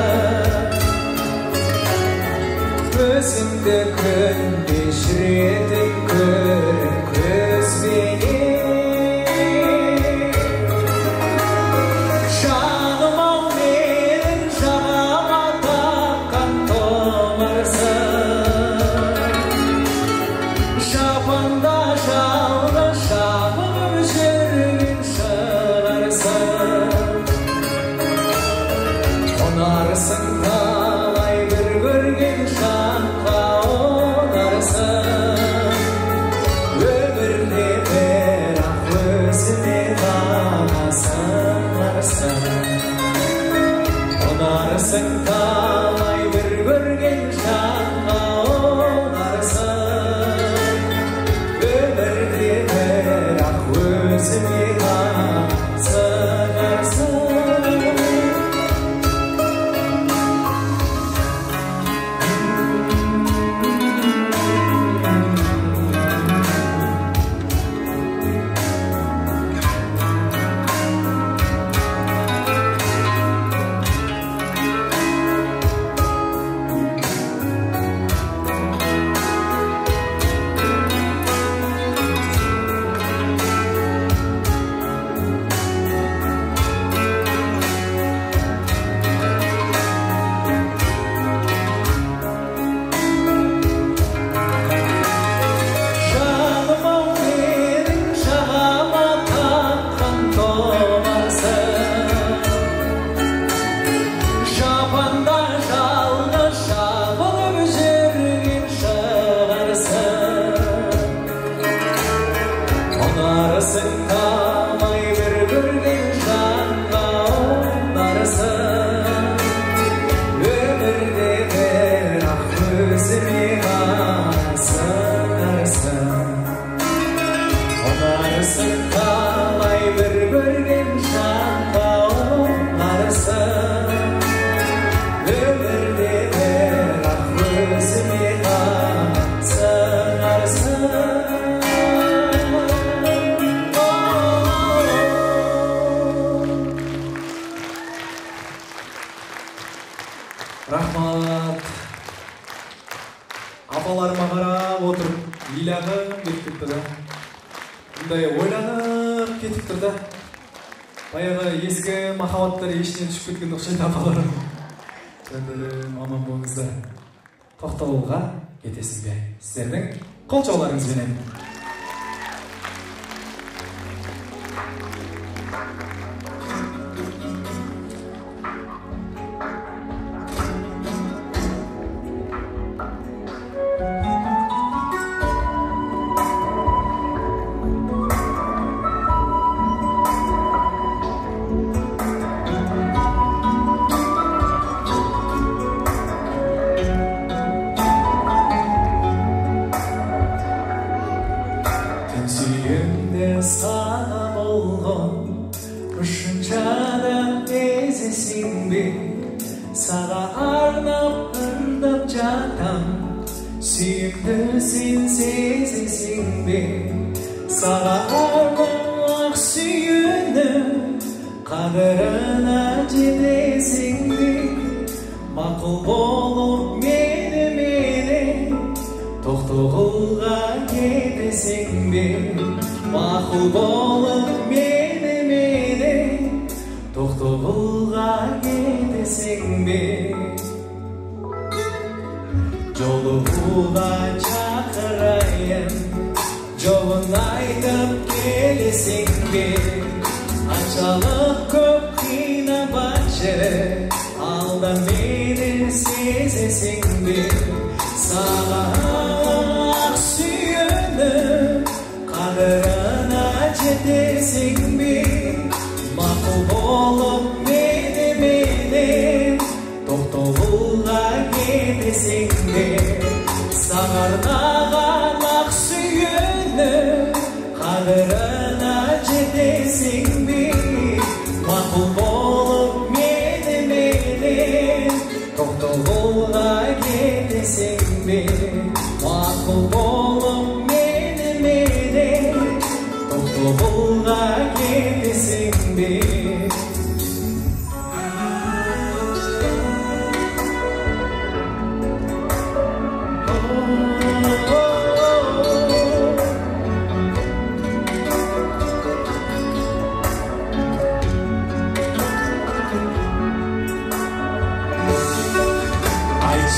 өзіңді күнде жүретін көріп көзбенен жаным ау менің жағама таққан тұмырсың жапанда жалды жабылып жүрген шығарсың ұнарсың талай бір көрген жанға ұнарсың өмірде бірақ өзіме ғана сыңарсың ұнарсың талай бір көрген жанға ұнарсың өмірде бірақ өзіме ғана сыңарсың Рахмат. Апаларыма қарап отырып, илағым келіп кетті да. Бұндай ойланып кетіп тұр да. Баяғы ескі махаббаттар есіне түсіп кеткен ұқсайды апаларым. Аман болыңыздар. Тоқталуға кетесің бе? Сіздердің қолжауларыңызбенен. Sana bolğun Uşunçada ezesin be Sağa arnap ırnap jatam Suyumdusin sezesin be Sağa arnap suyunu Qadırına jetesin be Maqul bolup meni Toqtoğulğa ketesin be Maqul bolup meni Toqtoğulğa ketesin be Joluğuğa çaqırayım Jolun aytıp kelesin be Açalıq köp qıynabacı Alda meni sezesin be Sağa suyunu Qadırına jetesin be Maqul bolup meni Toqtoğulğa ketesin be Sağarnağan aq suyunu Kaderine cedesin bir makul bolup meni Toktoluğa gidesin bir makul bolup meni Toktoluğa gidesin bir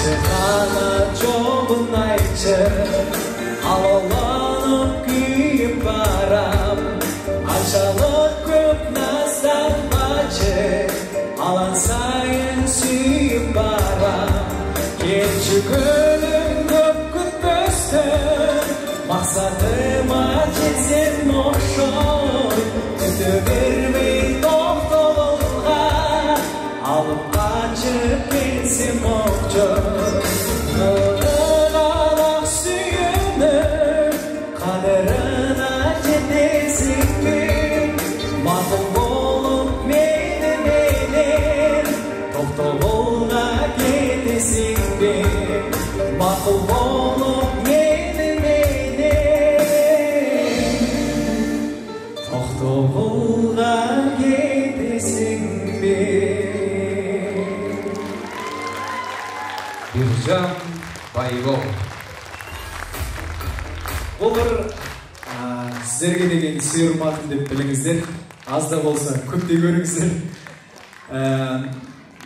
Kana çoğun ayçı Alalanıp kuyup baram Aşalık kök nazdan bacı Alan sayın suyup baram Gençi gönlüm köp kütmöstün Maksadıma çizim oşoy Tütü vermeyi toktolunğa Alıp kaçıp gelsin okçu Nırınarak suyunum Kaderine cedesin bir Makul bolup meni Toktoluğa gidesin bir Makul bolup meni Toktoluğa gidesin bir Bircan Байбол. Бұл бір сіздерге деген сый құрматым деп біліңіздер. Аз да болса көп те көріңіздер.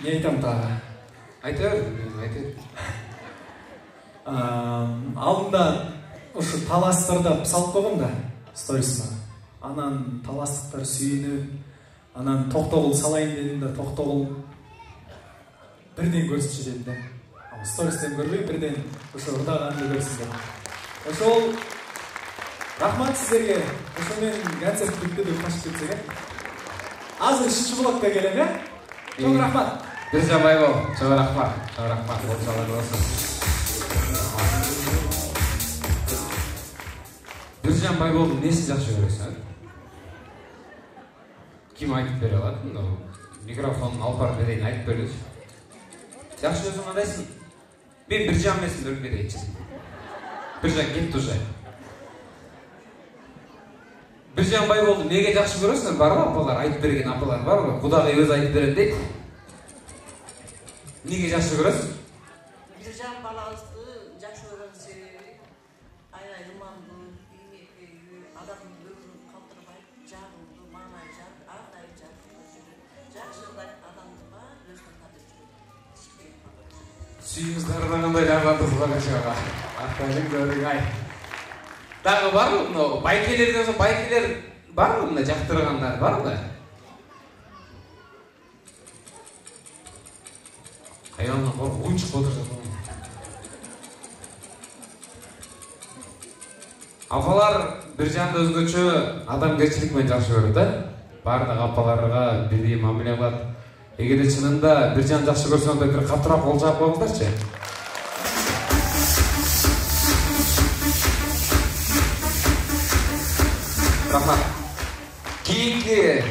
Не айтам тағы? Айта бер, айта. Алдында ұшы таластырда салып қойғам да сторисіма. Анан таластықтар сүйініп, анан тоқтоғыл салайын дедім да тоқтоғыл бірден көрсінші дедім да. Стористен көрбей бірден ұшы ұрдағанды көрсіздер. Ошол рахмат сіздерге. Ошомен концерт бітті деп қашып кетсек. Азыр үшінші блокқа келем, е? Чоң рахмат. Біржан Байбол, чоң рахмат. Чоң рахмат. Болшалар болсын. Біржан Байболдың несін жақсы көресің? Кім айтып бере алады? Микрофонын алып барып берейін, айтып береді. Жақсы өзің қандайсың? Мен Біржан емеспін, өліп кетейінші. Біржан кетті уже. Біржан Байболды неге жақсы көресіңдер? Бар ғой апалар, айтып берген апалар бар ғой. Құдағи өзі айтып береді дейді. Неге жақсы көресің? Біржан балаңызды жақсы көрген себебі айлайманды, имекті, адамның өмірін қалдырмай, жағымды, маңай жақ, ардай жақ, жақшылдай адамды бар, өзінің қадыр жүреді. Сүйіңіздерді қандай жағдандыз ба қашаға? Ақтайдың көрдің ай. Дағы бар ғой, байкелерден соң байкелер бар ғой, жақтырғандар бар ғой? Қайалынан қорып, ойыншық отыр жатыр. Апалар Біржанды өзгөчө адамгерчиликмен жақсы көрді. Бардық апаларға бірдей мамиле қылады. Егерде чынында Біржан жақсы көрсеңдер бір қаттырақ қол жауап қойыңыздаршы. Рахмат. Кейінгі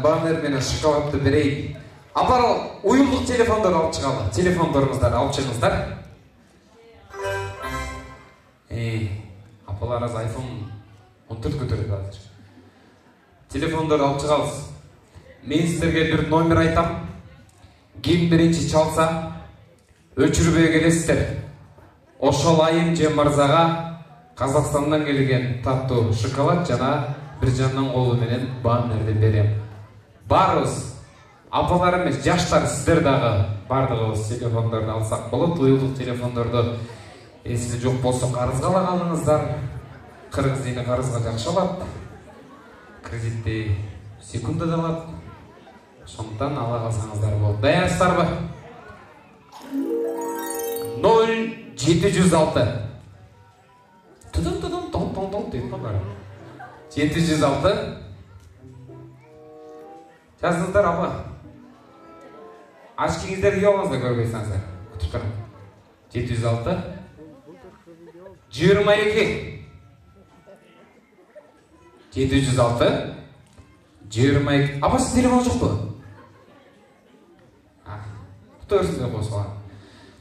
баннер менен шоколадты берейін. Апар уюлдук телефондор алып чыгалы. Телефондорыңыздар алып чыгыңыздар. Апаларыңыз iPhone 14 көтөрүп атыр. Телефондор алып чыгабыз. Мен сіздерге бір номер айтам. Ким биринчи чалса, өчүрбөй келесиздер. Ошол айым же мырзага Қазақстандан келген таттуу шоколад жана Біржандын колу менен баннерди берем. Барыбыз, апалар эмес, жаштар сиздер дагы бардыгыбыз телефондорду алсак болот. Уюлдук телефондорду эсиңизде жок болсо карызга ала калыңыздар. Кыргыз дини карызга жакшы алат. Кредитти секундада алат. Ошондуктан ала калсаңыздар болот. Даярсыздарбы? 0706 Тон дейт бар. 706 жазыңыздар апа. Ашкеңіздерге алыңыздар көрбейсіңіздер. Күтіп тұрмын. 706 22 706 22. Апасы телефон жоқ па? Құтырсызға қосылған.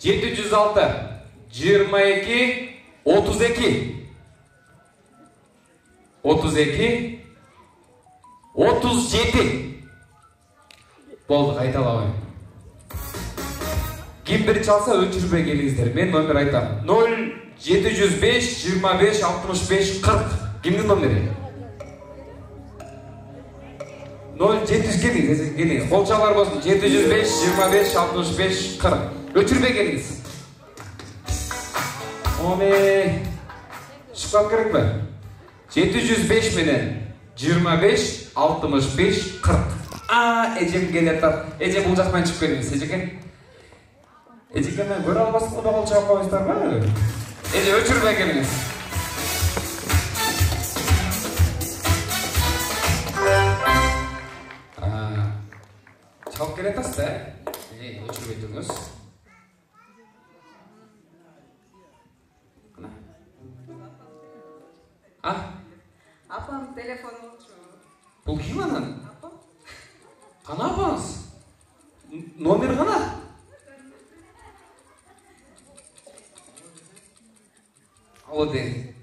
706 22 32 32 37. Болды, қайталабайым. Ким бірінші алса өчірмей келіңіздер. Мен номер айтам. 0705 25 65 40. Кімнің номері? 0700 келіңіз. Қолшалар болсын. 705 25 65 40. Өчірмей келіңіз. Оме, шықпап керек бе? 705 менен 25 65 40. Эжем келетар. Эже бұл жақпен шығып келіңіз. Эжекен? Эжекен мен көре албасын құда қол шауып қойыстар ба? Эже өчірмей келіңіз. Шауып келетасыз да? Өчірмей тұрыңыз. Апам телефон болчу. Бұл кім анан? Қана апаңыз? Номер қана? Алло дейін.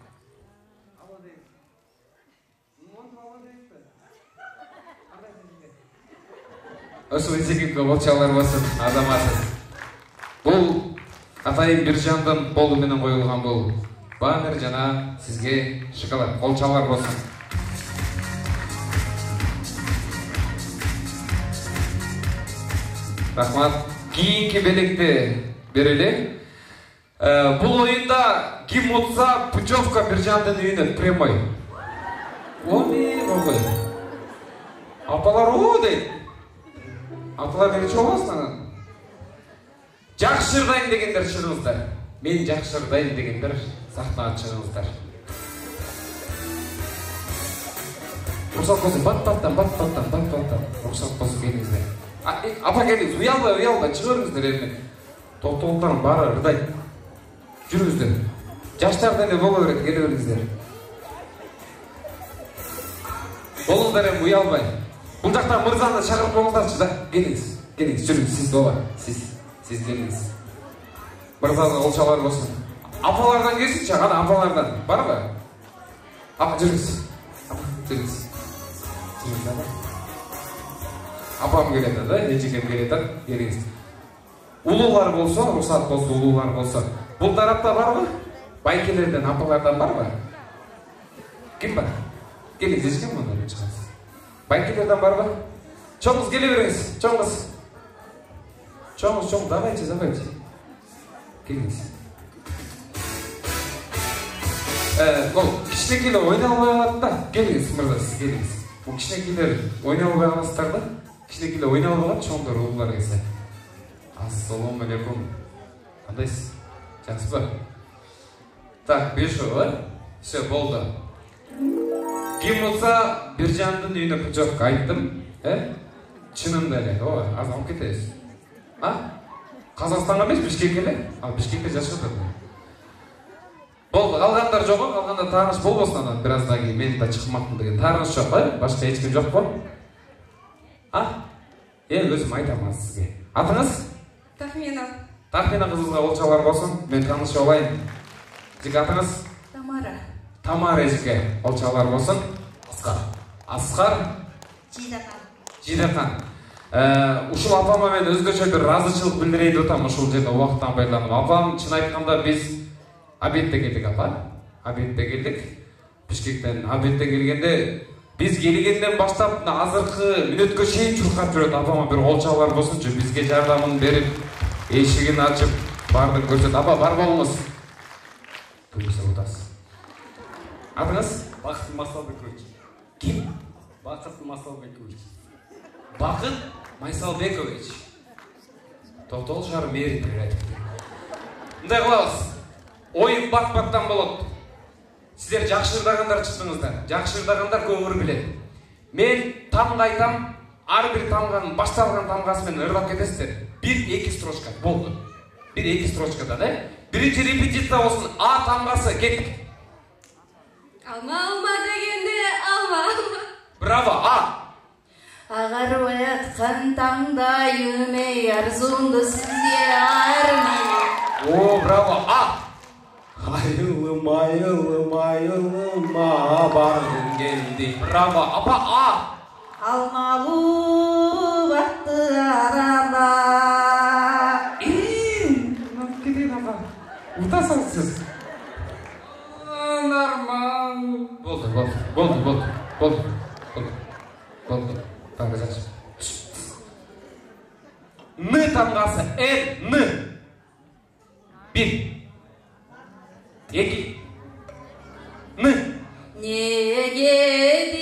Осы өтсекенгі олчалар болсын, азаматсыз. Бұл атайым Биржандың болу менен қойылған бұл баннер жана сізге шоколад олчалар болсын. Рахмат. Кейінгі белекті берелі. Бұл ойында ким отса путевка Биржандың үйіне прямой. Оме, оғой. Апалар о дейді. Апалар беречі оласынан. Жақшырдайын дегендер шығыңыздар. Мен жақшырдайын дегендер сахнаға шығыңыздар. Рұқсат болсын, бат-баттан. Рұқсат болсын келіңіздер. Апа келіңіз, ұялбай, шығырыңыздар елмен. Тоқталықтарын бары ұрдай. Жүріңіздер. Жаштардан да болу керек, келе беріңіздер. Болыңыздар ем ұялбай. Бұл жақтан мырзаны шақырып болыңыздаршы да. Келіңіз, жүріңіз, сіз дола. Сіз келіңіз. Мырзаны олшалар болсын. Апалардан келсін шағана, апалардан. Бар ба? Апа, жүріңіз. Жүріңіз. Апам келеді да, ежекем келеді, келіңіз. Улулар болса, рұқсат болса, улулар болса. Бұл тарапта бар ба? Байкелерден, апалардан бар ба? Кім бар? Келіңіз, ешкім мұнда шығасыз. Байкелерден бар ба? Чоңыз келе беріңіз, чоңыз. Чоңыз, давайте. Келіңіз. Ол, кішінекейлер ойналмай алады да. Келіңіз, мырза, сіз келіңіз. Бұл кішінекейлер ойналмай аласыздар да. Кішінекейлер ойналмай алады, чоңдар, ұлылар келсе. Ассалаумалейкум. Қандайсыз? Жақсы ба? Так, бешу, ба? Все, болды. Кем болса, Биржандың үйіне путевка айттым. Чынында әлі, аз алып кетесіз. Қазақстанға емес, Бішкекке әлі? Ал Бішкекке жашырды. Болды, қалғандар жоқ, қалғанда тарғыш бол болсын, біраздан кейін мен де шықмақтым деген. Тарғыш жоқ, башқа ешкім жоқ па? Өзім айтамын сізге. Атыңыз? Тахмина. Тахмина қызыңызға олчалар болсын, мен танышы олайын. Жеке атыңыз? Тамара. Тамара жеке олчалар болсын. Асқар? Жидақан. Ушул апама мен өзгөчө бир разычылык билдирейин деп атам, ушул жерде убакыттан пайдаланып. Апам чын айтканда биз обедте келдик, апа. Обедте келдик. Бишкектен обедте келгенде биз келгенден баштап азыркы мүнөткө чейин чуркап жүрөт. Апама бир олчалар болсунчу, бизге жардамын берип, эшигин ачып, бардык көрсөт. Апа, бар болуңуз. Туйса утасыз. Атыңыз? Бақыт Масалбекович. Ким? Бақыт Масалбекович. Бақыт Майсалбекович. Тоқтол шары мери айтып. Мындай кылабыз. Ойын бат-баттан болот. Сіздер жакшырдагандар чыктыңыздар. Жакшырдагандар көңүр билет. Мен тамга айтам, ар бир тамганын башталган тамгасы менен ырдап кетесиздер. 1-2 строчка болду. 1-2 строчкадан, биринчи репетиция болсун. А тамгасы кеттик. Алма дегенде алма Bravo, A. Ağarıp ayatkan tağda yürümey arzumdu sizge armayın. Oo, bravo, A. Ayılım ayılım ayılıma bargın geldi. Bravo, apa A. Almalı baktı arada. Gidin apa. Utasınız siz. Normal. Oldu. Tangga saç. N tamgası. N. 1 2 N. Negedir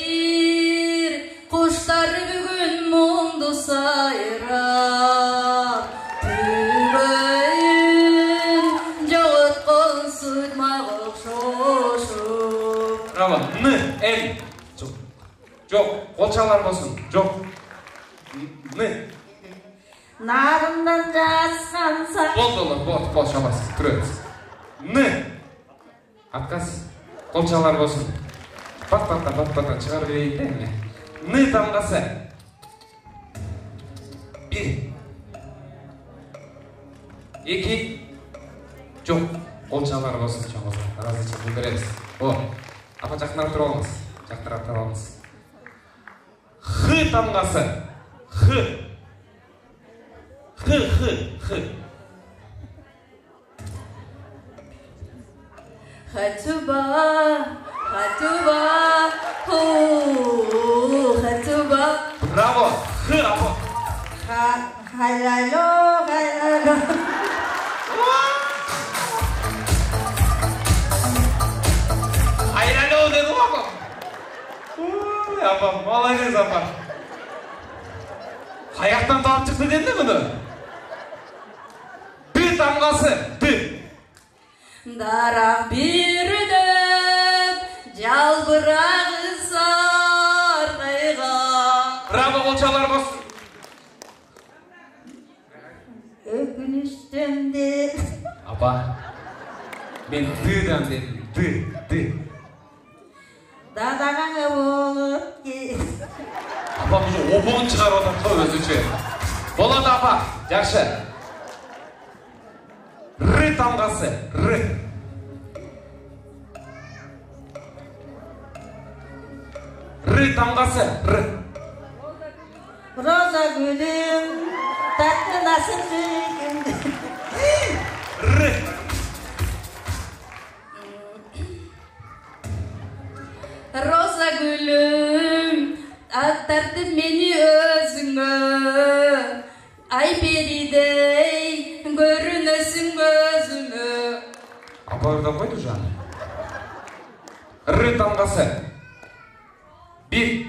kuşlar bugün mumdu sayrar. Tübeyün joğutkun suymağı şoşup. Bravo. N. L. Жоқ, қолшалар болсын. Жоқ. N. Narından жасқанса. Болды, қолшаларсыз. Түріңіз. N. Отказ. Қолшалар болсын. Пат-паттан шығарып берейін де міне. N тамғасы. 1 2 Жоқ, қолшалар болсын. Разыча білдіреміз. О, апа жақындап тұрып алыңыз. Жақтырап тұрып алыңыз. Х тамғасы. Х. Хатуба, ху, хатуба. Браво, Х, апа. Хайлайло. Хайлайло дедім апа. Ой, апа, молодец апа. Қаяқтан тауып шықты деді мұны? Д тамғасы. Д. Дарақ бердіп, жалбырағы сарғайға. Браво, қолшалар болсын. Өкініштен де. Апа, мен Д-дан дедім. Д. Дадағаңа болып кет. Апа, мұны обуын шығарып отыр өзінше. Болады апа, жақсы. Р тамғасы. Р. Р тамғасы. Р. Роза гүлім, татты насыр жүрегім. Р. Роза gülüm, attardın beni özüne. Ay beridey, görünesin gözüme. Апа орда қойды жаны. Р тамғасы. 1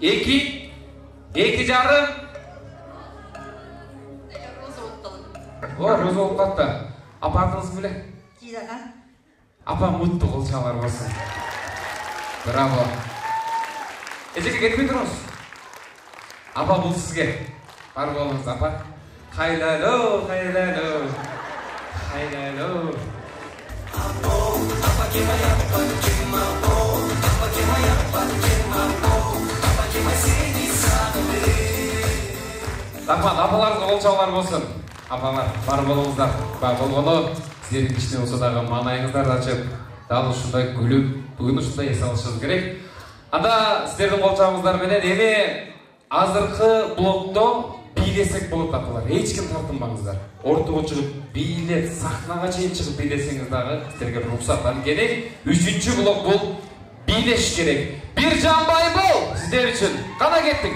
2 жарым. О, роза болып қатты. Апа атыңыз біле? Жидаға. Апа мұтты қолшалар болсын. Браво. Ежеке кетпей тұрыңыз. Апа бұл сізге. Бар болыңыз апа. Қайлайло. Рахмат, апаларыңызға қолшаулар болсын. Апалар, бар болыңыздар. Бар болғаны, сіздердің ішіне осы дағы маңайыңыздарды ашып, дал ұшындай күліп, бүгін ұшындай ес алышыңыз керек. Анда сіздердің қолшауыңыздар менен ене азырқы блокто билесек болады апалар. Ешкім тартынбаңыздар. Ортуға шығып билеп, сахнаға чейін шығып билесеңіз дағы сіздерге рұқсаттан керек. 3-ші блок бұл билеш керек. Биржан Байбол сіздер үшін қана кеттік.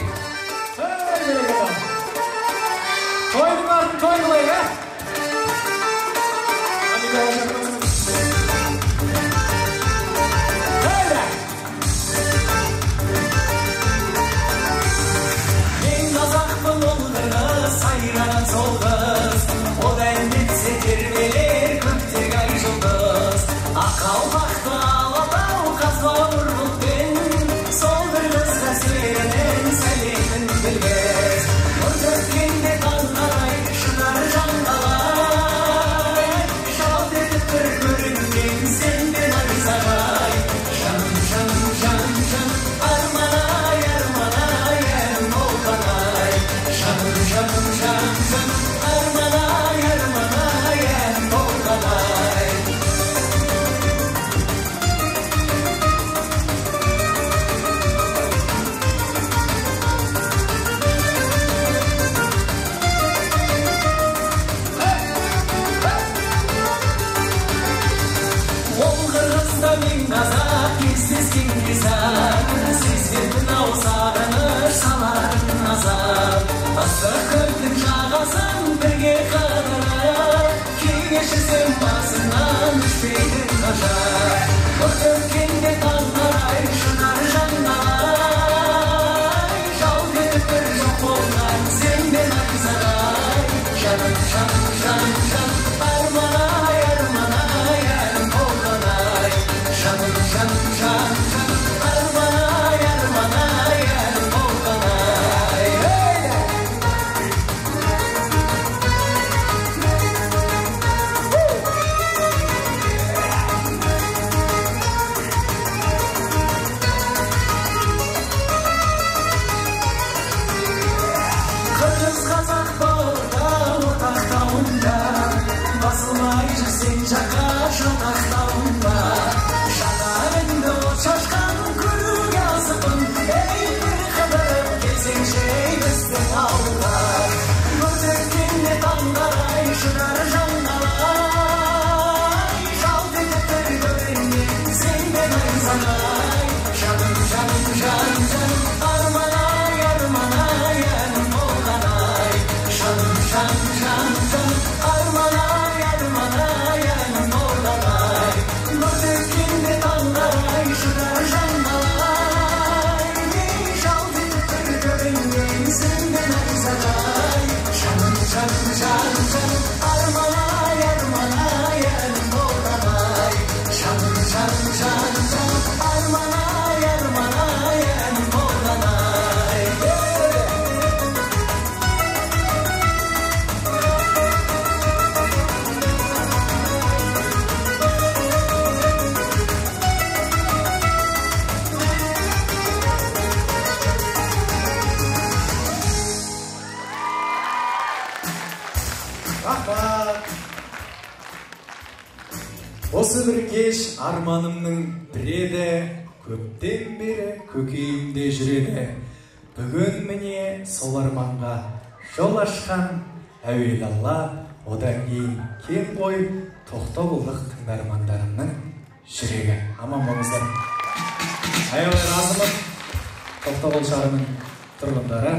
Toydun artık toydulayın ha. Hadi be hocam. Öyle. En azaklı oluruz, sayranan soluz. O denlik setirmeler, kırktık ay yıldız. Akal baktı ağlada, o kazma vuruluk ben. Solduruz da söylenen, söylenin bilmez. Orada kendine kalmaray, şınar canlar. Осы бір кеш арманымның біреді, көптен бері көкейімде жүреді. Бүгін міне сол арманға жол ашқан әуелі Алла, одан кейін кен қойып Тоқтоғұлдық тыңдармандарымның жүрегі. Аман болыңыздар. Аялай разымын Тоқтоғұл шарының тұрғындары.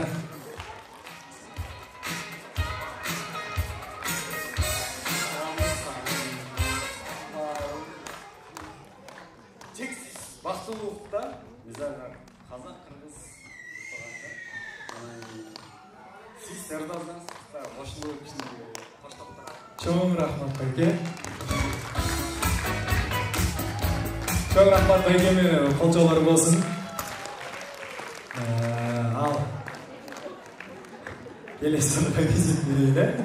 Бақтылықта bizler Қазақ, Қырғыз siz Сәрдаздан қосылу үшін қоштықтар. Çoğun rahmat Beyke. Çok rahmat Beyke'me kolçaları olsun. Al. Gelesine gezip biriydi.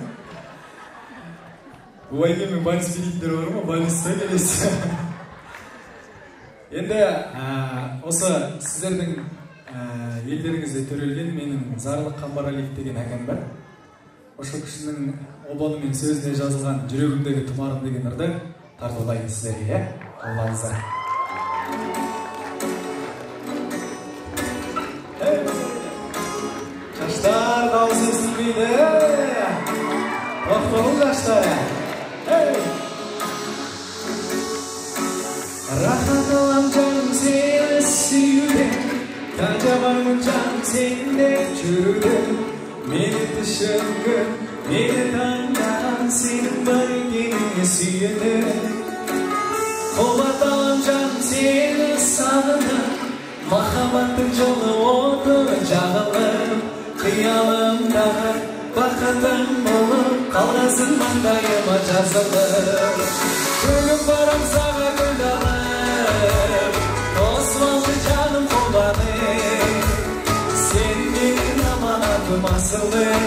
Bu Beyke'me balis birikleri var mı? Balis'e gelesi. Енді осы сіздердің елдеріңізде төрелген менің Зарлық Қамбаралиев деген әкем бар. Ошо кісінің обалымен сөзіне жазылған жүрегімдегі тұмарым деген ырды тартылайын сіздерге, қолдарыңыздар. Жаштар дауыс естілмейді. Тоқтоғұл жаштары. Rahat olan canım seni sürdü, Tacabarımın canım sende çürüdü. Beni dışarı, beni tanıyan senin barengini sürdü. Kovat olan canım seni sağdı, Mahabatın yolu oldu canım. Kıyalımдағы бақытым болып, қаласың маңдайыма жазылып. Бүгін барам саға гүл алып, Османлы жаным қолданып, сен менің аманатым асылым,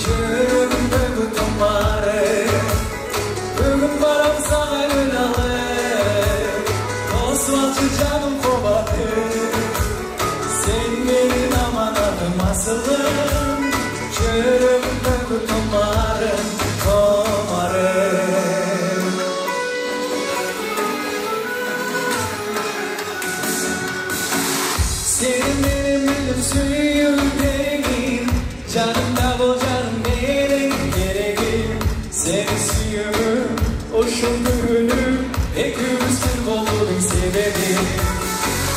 жүрегімдегі тұмарым. Бүгін барам саға гүл алып, Османлы жаным қолданып, сен менің аманатым asılım, çürümdeki tumarım, tumarım. Senin benim suyumdayım, canımda bu canım benim gereğim. Seni suyumum, hoşum gönlüm, ikimiz bir olduk sebebi.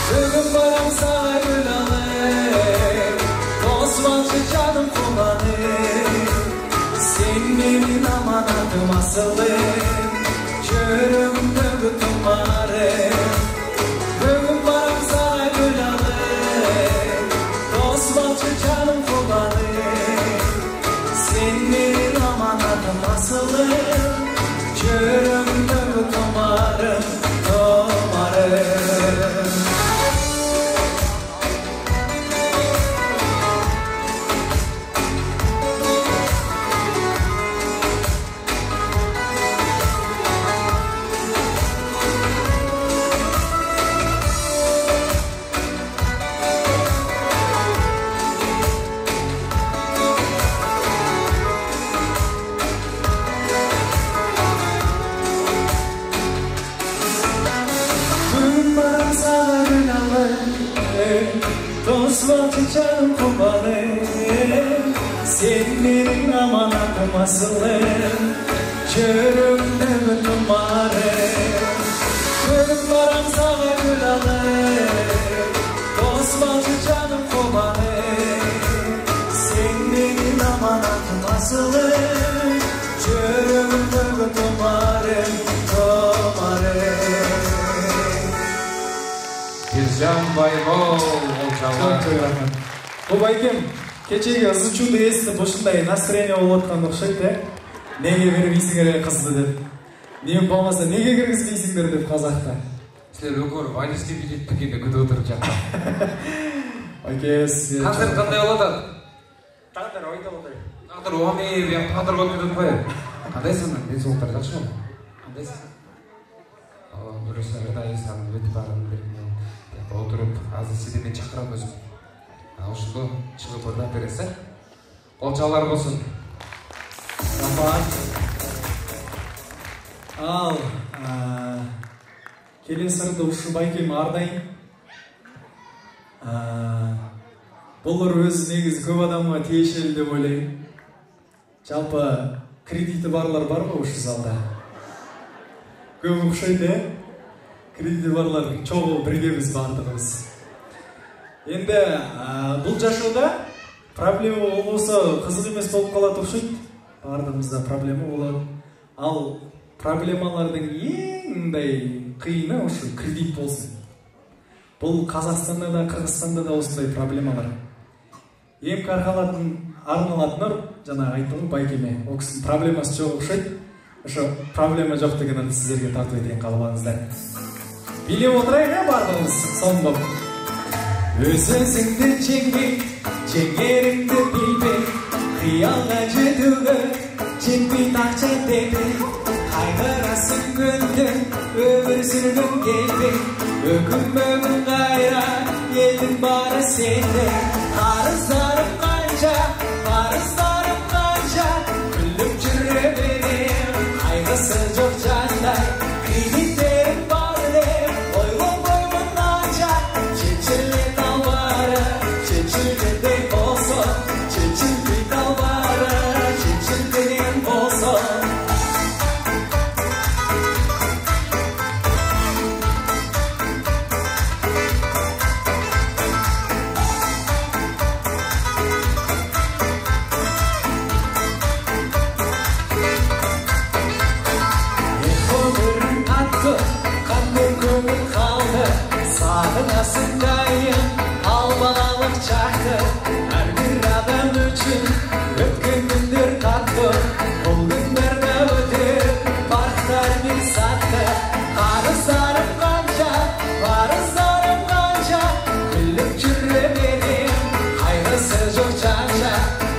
Бүгін барам саған гүл алып, тосмашы жаным құланым. Sen benim amanatım asılım, çörümdегі tumarım. Бүгін барам саған гүл алып, тосмашы жаным құланым. Sen benim amanatım asılım, çörümdегі tumarım, tumarım. Tosmaçı canım kurbanım, sen benim amanatım asılım, çörümdегі tumarım. Бүгін барам саған гүл алып, tosmaçı canım kurbanım, sen benim amanatım asılım, çörümdегі tumarım, tumarım. Bircan Baybol Бұл байкем, кечеге ызычуды естіп, ұшындай настроение болып отқанды ұқсайды, неге бермейсіңдер қызды деп. Нең болмаса, неге кіргізбейсіңдер деп қазақта. Сіздер өкөр валиске билет бекенде күді отырып жатыр. Байке, сізге... Концерт қандай болады? Тағдыр, ойда отыр. Тағдыр, оғаме, тағдыр көп кетіп қой. Қандайсың? Мен соғықтар жақшы ма? Қандайсың? Дұрыс арада есанын өтіп барым берген. Отырып, азы седемен шақырам өзім. Ошынды шығып орнап бересі. Қолчалар болсын. Рахмат. Ал, келесірді ұшы байкем ардайын. Бұлыр өз негіз көп адамға тиешелі деп ойлайын. Жалпы кредиті барлар бар ма ұшы залда? Көп ұқшайды, кредиті барлардың çoğu біргеміз бардығымыз. Енді бұл жашуда проблема болса қызық емес болып қалады ұқшайды. Бардығымызда проблема болады. Ал проблемалардың еңдай қиыны ұшы кредит болсын. Бұл Қазақстанда да, Қырғызстанда да осындай проблемалар. Емкі арналатыныр, жаңа айтылы байкеме. Ол кісінің проблемасы жоқ ұқшайды. Ұшы проблема жоқ деген сіздерге тарту етейін қалабаңыздар. Билеп отырайын бардығымыз сон боп. Өз-өзіңді жеңбей, жеңеріңді білбей, қиялға жетуге жетпей тақша деді. Қайғырасың күндім, өмір сүргім келбей, өкім-өкім қайра, елдің бары сенде. Қарыздарым қанша, парыздарым қанша, күліп жүре берем, қайғысы жоқ жандай. Кредиттерім бар деп, ойланбаймын қанша, шешілет албары, шешілгендей болсын, шешілбейт албары, шешілгенен болсын. Sağınasındayım, albalık çaktı. Her bir adam için ötken gündür kattı. Ol günlerde ötüp, parklar bir sattı. Karızlarım kanca, varızlarım kanca, güllük çürre benim, kaygısı yok canca.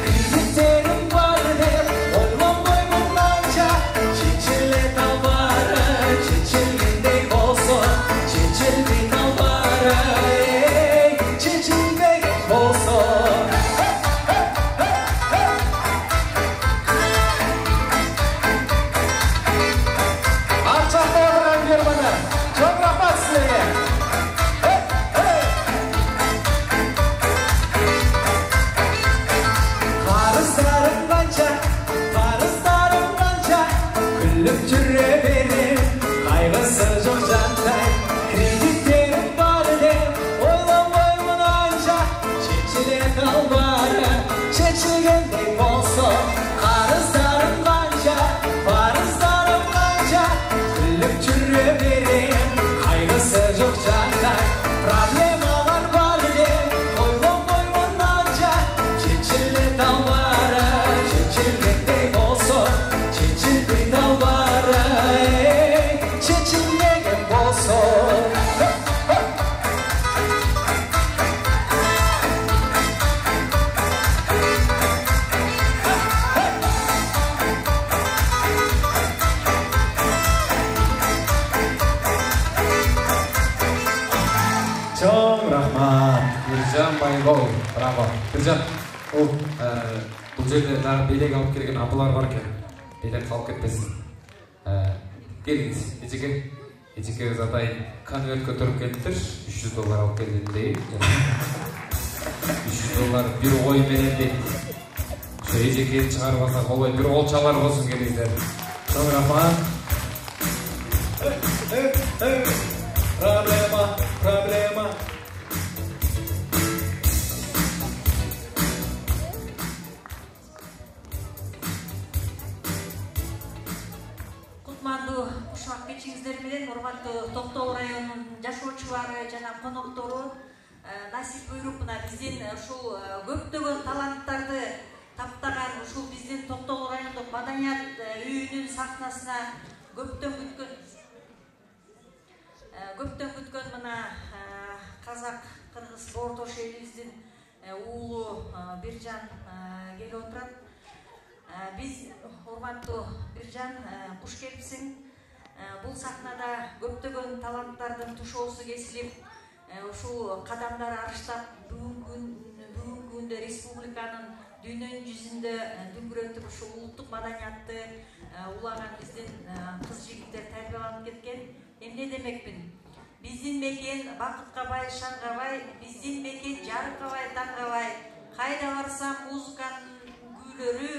Kreditlerim var hep, olmamayım kanca. Çiçile dalbarı, çiçilgindey olsun, çiçilgindey dalbarı. Çiçilgindey olsun. Arçakta oturan bir bana, çok rahmat sizlere. Karızlarım kanca, varızlarım kanca, güllük çürre benim, kaygısı yok canday. Kreditlerim var hep, чечилген талбары чечилмеген болсо чоң рахмат. Биржан Байбол, браво. Биржан, бұл жерде дағы белек алып келген апалар бар екен. Белек қалып кетпесін. Келіңіз, ежеке задай конверт көтеріп келдіңдер, $300 алып келдім дейін. $300 бір ой менен дейін. Şu ежекені шығарып алсақ, олай бір олчалар болсын келіңіздер. Чоң рахмат. Проблема. Кутмандуу ушак кечиңиздер менен урматтуу Токтоо районунун жашоочулары жана коноктору насип буйруп мына биздин ушул көптөгөн таланттарды таптаган ушул биздин Токтоо райондук маданият үйүнүн сахнасына көптөн күткөн мына казак кыргыз боортош элибиздин уулу Биржан келип отурат. Биз урматтуу Биржан куш келипсиң. Бул сахнада көптөгөн таланттардын тушоосу кесилип, ушул кадамдар арыштап, бүгүнкү күндө республиканын дүйнөнүн жүзүндө дүңгүрөтүп ушул улуттук маданиятты улаган биздин кыз жигиттер тарбияланып кеткен. Эмне демекмин? Биздин мекен бакытка бай, шанга бай, биздин мекен жарыкка бай, таңга бай. Кайда барсам музыканын күүлөрү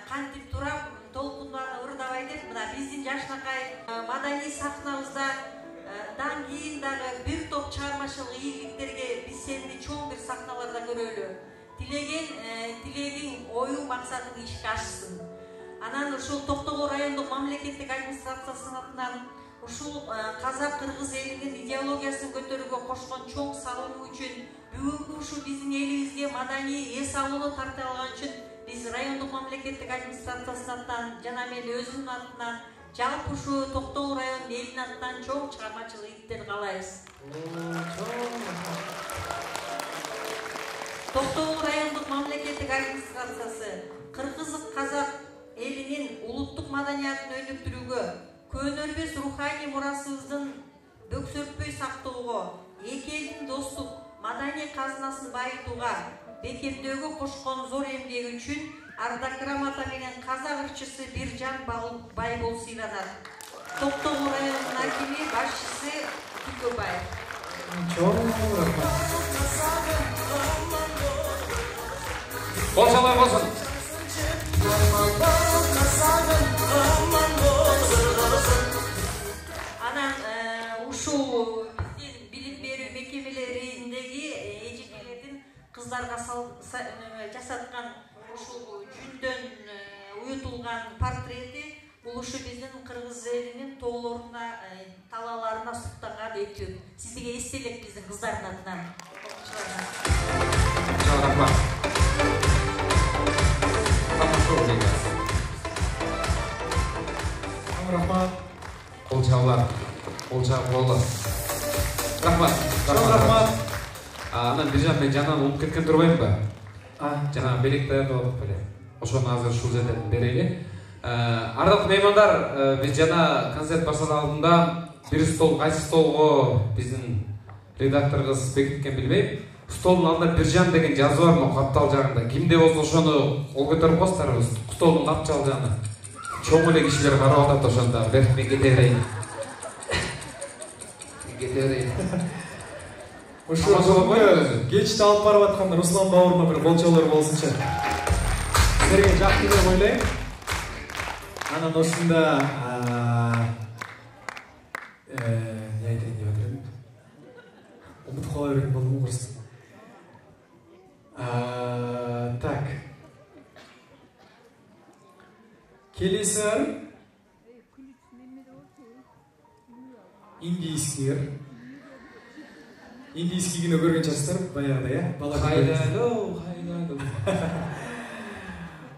кантип турап, толкундан ырдабай деп, мына биздин жашнакай маданий сахнабызда дан кийин дагы бир топ чыгармачылык ийгиликтерге биз сени чоң бир сахналарда көрөлү. Тилегиң оюу максатың ишке ашсын. Анан ушул Токтоо райондук мамлекеттик администрациясынын атынан ушул казак кыргыз элинин идеологиясын көтөрүүгө кошкон чоң салымы үчүн бүгүнкү ушул биздин элибизге маданий эс алууну тарта алган үчүн биз райондук мамлекеттик администрациясынын атынан жана мен өзүмдүн атынан жалпы ушу Токтоо районунун элинин атынан чоң чыгармачылык ийгиликтер каалайбыз. Токтоо райондук мамлекеттик администрациясы кыргыз-казак элинин улуттук маданиятын өнүктүрүүгө, көнөрбөс руханий мурасыбыздын бөксөртпөй сактоого, эки элдин достук маданий казынасын байытууга, бекемдөөгө кошкон зор эмгеги үчүн ардак грамота менен казак ырчысы Биржан Байбол сыйланат. Токтоо районунун акими башчысы Күкөбаев. Болсалар болсын. Анан ушул биздин билим берүү мекемелериндеги эжекелердин кыздарга жасаткан ушул жүндөн уютулган портрети бул ушу биздин кыргыз элинин тоолоруна, талааларына суктанган этүү. Сизге эстелик биздин кыздардын атынан. Рахмат. Қолчаулар, қолчау болды. Рахмат. Рахмат. Анан Биржан, мен жанынан ұмып кеткен тұрбайым ба? Жаңа белек даярдап беле. Ошону азыр ушул жерден берели. Ардактуу меймандар, биз жана концерт башталар алдында бир стол, кайсы столго биздин редактор кыз бекиткен билбейм. Столдун алдында Биржан деген жазуу бармы каптал жагында? Кимде болсо ошону кол көтөрүп коесуздар, столдун капчал жагына. Чоң эле кишилер карап атат ошондо. Мен кете берейин. Ошо кечти алып барып атканда Руслан бауырыма бир болчолор болсунчу. Силерге жакты деп ойлойм. Анан ошондо не айтайын деп атырмын. Умутуп кала берген болдум просто. Так. Келесі индийский кино көрген шығарсыздар баяғыда, иә? Хайдалу.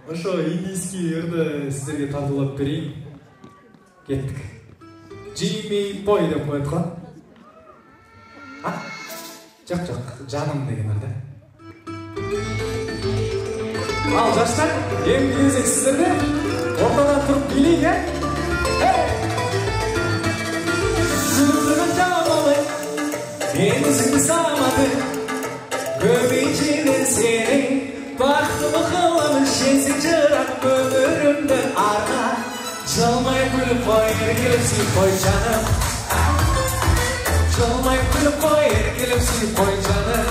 ошо индийский ырды сиздерге тартуулап берейин. Кеттик. Jimmy Boy деп коет го. Жок, жаным деген ырды. Ал жаштар, эң кезек сиздерде. Ортадан туруп билейин, Sırtına çamalı, benzin samadı. Göbecinden seni, baktımı kılamış. Şensin çırak ömrümden arka. Çalmayıp gülüp koyar gelipsin koy canım. Çalmayıp gülüp koyar gelipsin koy canım.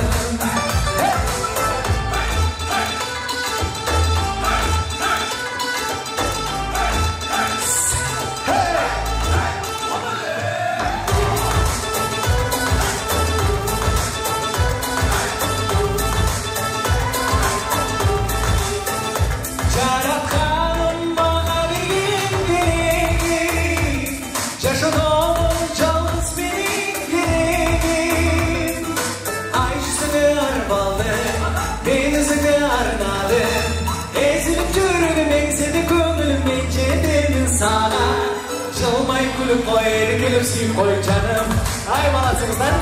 Çalmayıp koyar gelipsin koy canım. Ay balasınızlar.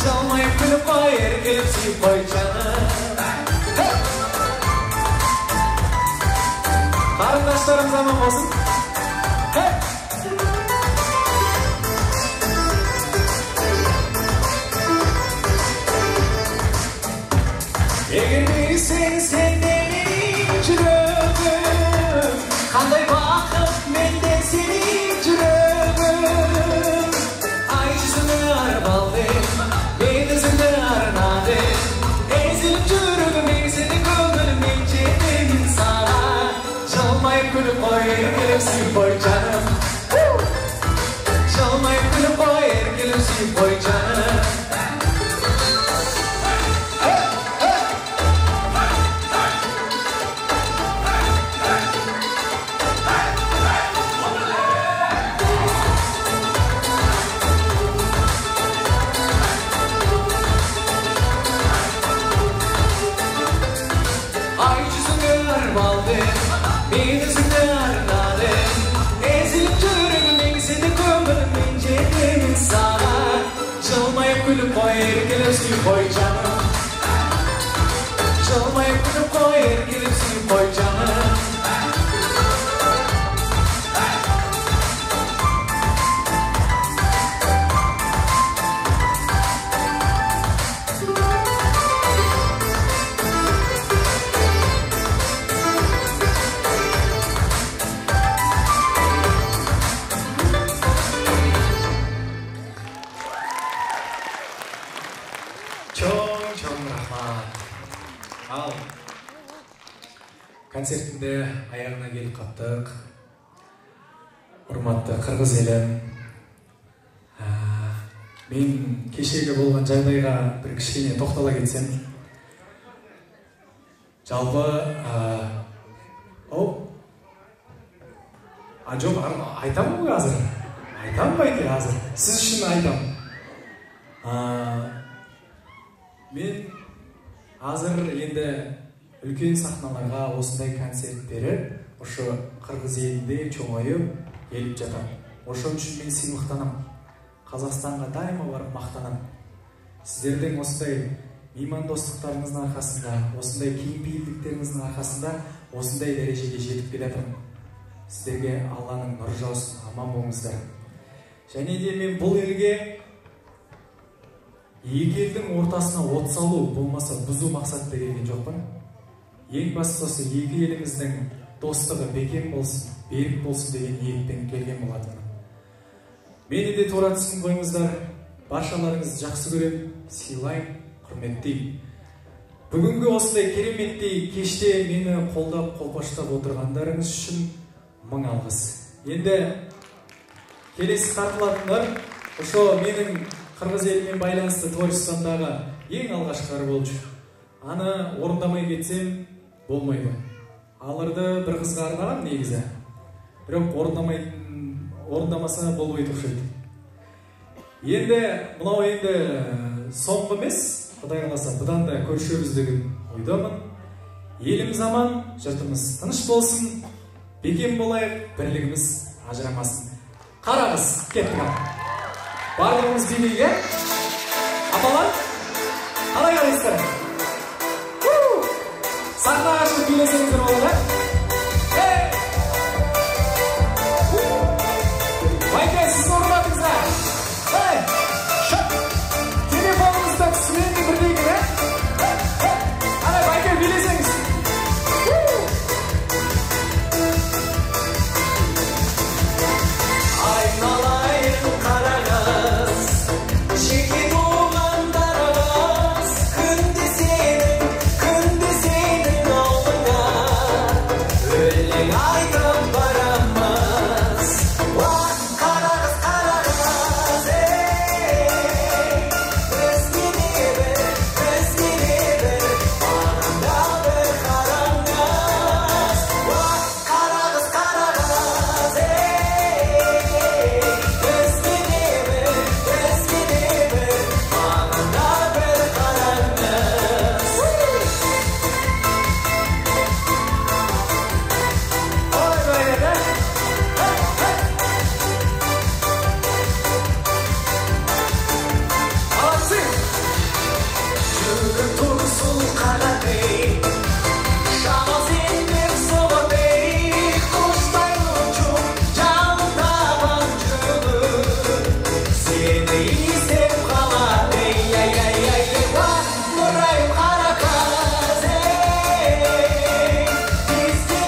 Çalmayıp koyar gelipsin koy canım. Karındaşlarımız aman olsun. Eğer bilsen sen benim çürüğüm, kanday bakıp menden senin çürüğüm. Ay yüzünü arbaldım, ben yüzünü arnadım. Ezilip çürüğüm, ezilip gönlüm incedim sana. Çalmayıp gülüp koyar gelipsin koy canım. Çalmayıp gülüp koyar gelipsin koy canım. Gülüp koyar gelipsin koy canım. Çalmayıp gülüp koyar gelipsin koy canım. Ал концертінде аяғына келіп қаптық. Урматты қырғыз елім. Мен кешегі болған жағдайға бір кішкене тоқтала кетсем. Жалпы жоқ, айтамын ғой азыр. Айтамын ба екен азыр? Сіз үшін айтамын. Мен азыр енді үлкен сахналарға осындай концерт беріп, ошо қырғыз елінде чоңайып келіп жатам. Ошон үшін мен сыйлықтанам. Қазақстанға дайыма барып мақтанам. Сіздердің осындай меймандостықтарыңыздың арқасында, осындай кеңпейілдіктеріңіздің арқасында осындай дәрежеге жетіп келатырмын. Сіздерге Алланың нұры жаусын, аман болыңыздар. Және де мен бұл елге екі елдің ортасына от салу, болмаса бұзу мақсатта келген жоқпын. Ең бастысы екі еліміздің достығы бекем болсын, берік болсын деген ниетпен келген болатын. Мені де тура түсін қойыңыздар, баршаларыңызды жақсы көрем, сыйлайм, құрметтейм. Бүгінгі осындай кереметтей кеште мені қолдап, қолпаштап отырғандарыңыз үшін мың алғыс. Енді келесі тартылатындар, ошо менің қырғыз елімен байланысты творчествомдағы ең алғашқылар болчу. Аны орындамай кетсем болмайды. Аларды бір қызға арнаған негізі. Бірақ орындамаса болмайды ұқсайды. Енді мынау енді соңғы емес, Құдай қаласа бұдан да көршіміз деген ойдамын. Еліміз аман, жұртымыз тыныш болсын, бекем болайық, бірлігіміз ажырамасын. Қараңыз, кеттік. Барлығымыз билейік, апалар, қалай қарайсыздар? Сахнаға шығып билесеңіздер болады. Майке, сіз орындадыңыздар. Телефоныңызда түсіменді бірлейді, Ана, Майке, билесеңіз. Айналайын қарағыз, жеке туғандарымыз, күнде сенің алдыңа өлең айтып барамыз. Қарағыз, бізге не бір, маған да бір қараңыз. Қарағыз, бізге не бір, маған да бір қараңыз. Ой, бәйді. Аласың. Жүгір тұр сұл қанатың, шамал сендер соғатың, құштай ұшып жалындаған жүгір, сені іздеп қалатың. Нұрайым қара қаз, бізге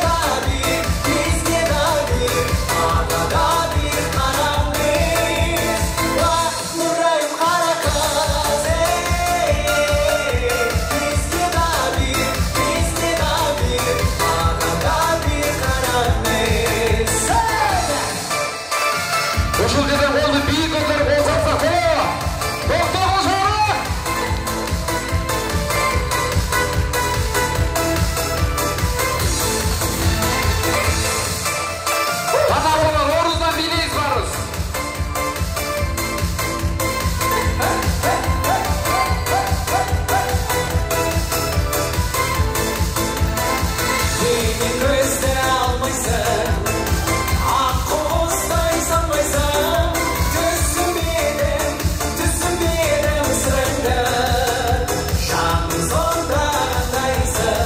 да бір, аға да бір қараңыз. Нұрайым қара қаз, бізге да бір, аға да бір қараңыз. Ушул жерде қолды биік көтеріп қол сапсақ болады. Тоқтағыз орын! Ата-бабалар, орныңыздан билейсіз барыңыз. Менен көзді алмайсың, ақ қуыстай санмайсың, түсінбедім сырыңды, жаным сонда қандайсың.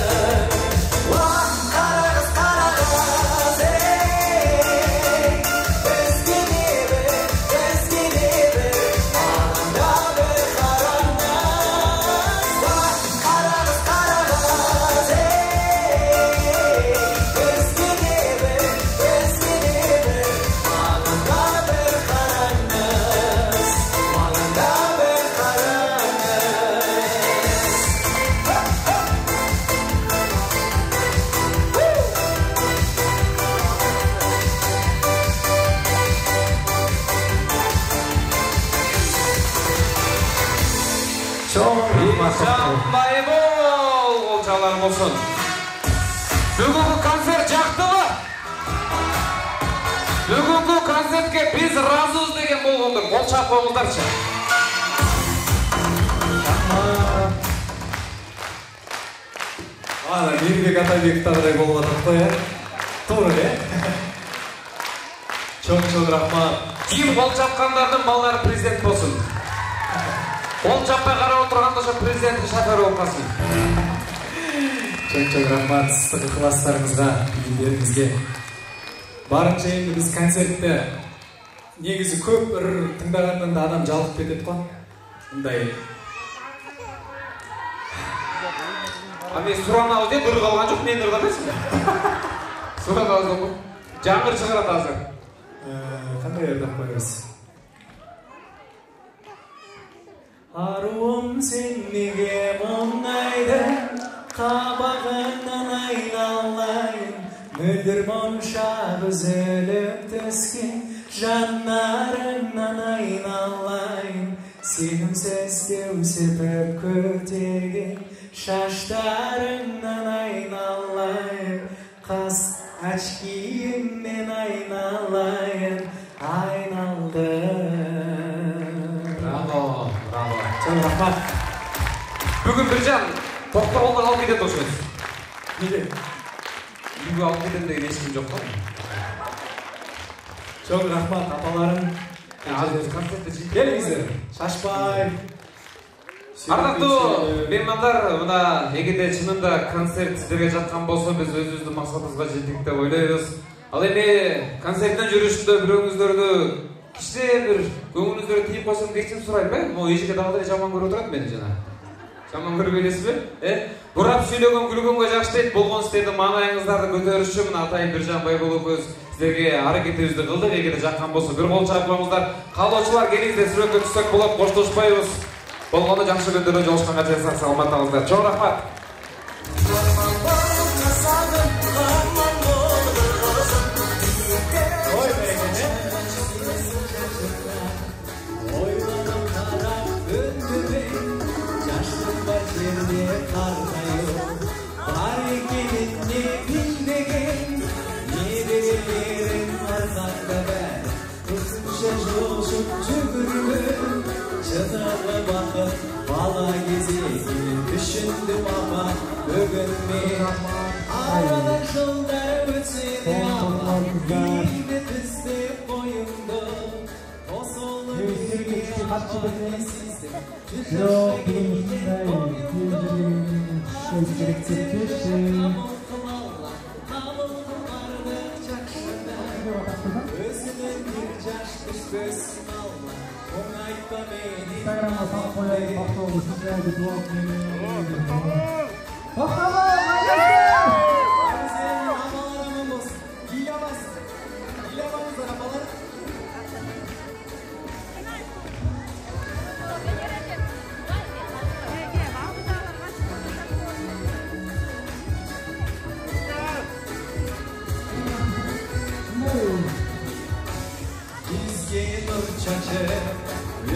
Қарағыз, бізге не бір, маған да бір қараңыз. Қарағыз, бізге не бір, маған да бір қараңыз. Маған да бір Жанбай бол, қолшалар болсын. Бүгінгі концерт жақтылы. Бүгінгі концертке біз разымыз деген болғанды қол шапқыңыздаршы. Ана, Мейірбек Атабек тағыдай болып атады қой, Тура, Чоң рахмат. Ким қол шапқандардың балалары президент болсын. Қол шаппай қарап отырғанда şu президенті шофер болмасын. Чоң рахмат ыстық ықыластарыңызға, елдеріңізге. Барынша енді біз концертті негізі көп бір тыңдағаннан да адам жалығып кетеді қой. Мұндай. Мен сұранауыз деп ұры қалған жоқ, мен ұрған дейсің. Сұранауыз бұл. Жаңғыр шығарады азыр. Қандай ердап қойыңыз? Аруым сен неге мұңайды, қабағыңнан айналайын, мөлдір моншақ үзіліп түскен жанарыңнан айналайын, сенімсіз деу сепіп көтерген шаштарыңнан айналайын, қас очкиіңнен айналайын, айналдым. Браво, Чоң рахмат. Бүгін Біржан тоқтауылды қалып кетеді осы. Үйгө алып кетем деген эч ким жок го. Çok rahmat апаларым. Келиңиздер. Шашпай. Ардактуу меймандар, мына эгерде чынында концерт сиздерге жаткан болсо, биз өзүбүздүн максатыбызга жеттик деп ойлойбуз. Ал эми концерттен жүрүшүндө бирөөңүздөрдү кичине бир көңүлүңүздөргө тийип койсом кечирим сурайм, Могу эжеке дагы деле жаман көрүп отурат мени жана. Жаман көрүп элесизби? Бурап сүйлөгөн күлгөнгө жакшы дейт. Болгон сиздердин маанайыңыздарды көтөрүш үчүн мына Атайын Биржан Байбол экөөбүз сиздерге аракетибизди кылдык. Эгерде жаккан болсо бир кол чаап коюңуздар. Каалоочулар келиңиздер, сүрөткө түшсөк болот, коштошпойбуз. Болгондо жакшы күндөрдө жолугушканга чейин сак саламат болуңуздар. Чоң рахмат. Bala gezegin düşündüm ama bugün mi aradan yollar ötedi ama yine düzde boyumda o solu bir annesizdim özünün bir caşkış göğsün alma Instagram'a sağ koyayım, hafta oldu, sizler de dua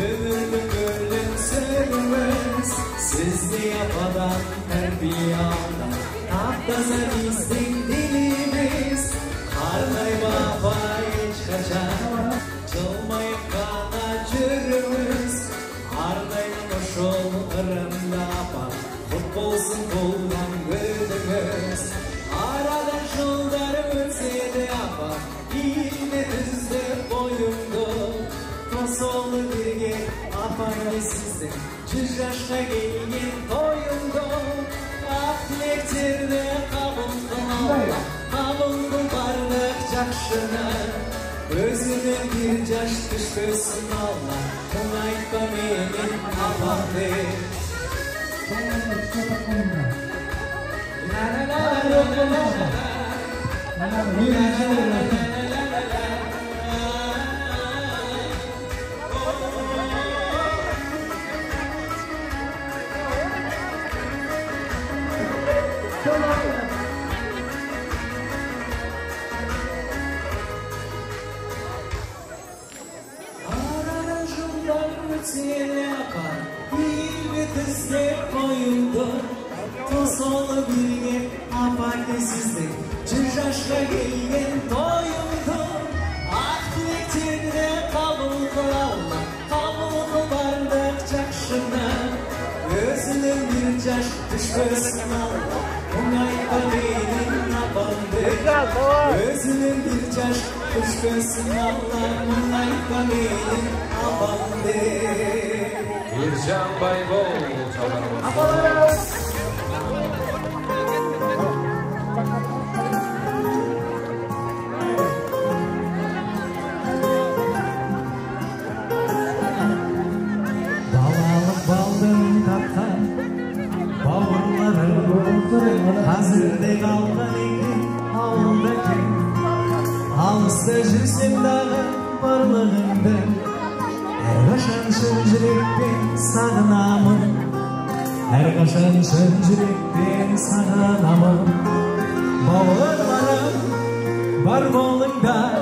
ömürlü gönlüm sürmez Sizli yapadan her bir yandan Taptaza bizim dilimiz Karnay baba hiç kaçar Çılmayıp kana cürümüz Ardayın koşul ırımda bak Futbolsun koldan gördümüz Aradan şuldarım ötseydi yapar Yine düzde boyumdu Solu birge apaysizdim Cüz yaşta gelin toyumda Aklektirde kabuldu bardak cakşına Özünün bir caş düşküsün Allah Kınaytma benim apandı La la la la la la la la la Aradan şundan öteye akar Bir tezle koyuldu Tosolu birge apakesizlik Cücaşla gelgen toyuldu Aklektirde kabuldu Allah Kabuldu bardak cakşına Gözünün bir caş düşküsün Allah Unayda benim abandı Gözünün bir caş düşküsün Allah Unayda benim abandı Birjan Baybol çalarımız. Балалық балдың тапқан бауырларым Қазірде қалған екен ауылда екен Алыста жүрсем дағы барлығымды Әрқашан шын жүрекпен сағынамын Әрқашан шын жүрекпен сағынамын Бауырларым бар болыңдар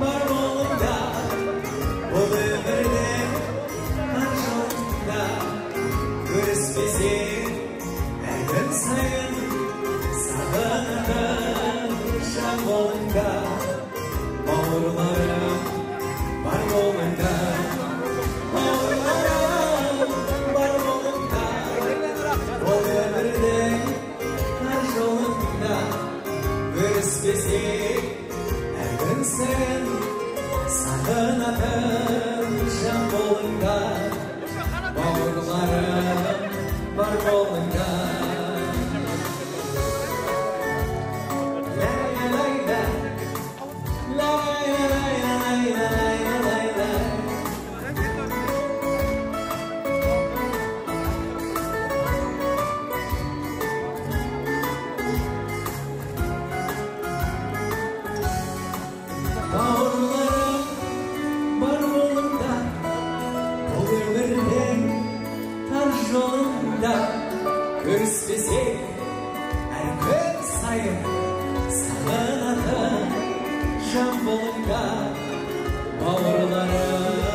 Бар болыңдар Бұл өмірде бар жолында Көріспесең әр күн сайын Сағынатын жан болыңдар Бауырларым бар болыңдар Бауырларым бар болыңдар Бұл sen sağınatın can bolunda bavurlarım var bolunda Görüşsek her gün sayın sağınatın can bolunda bavurlarım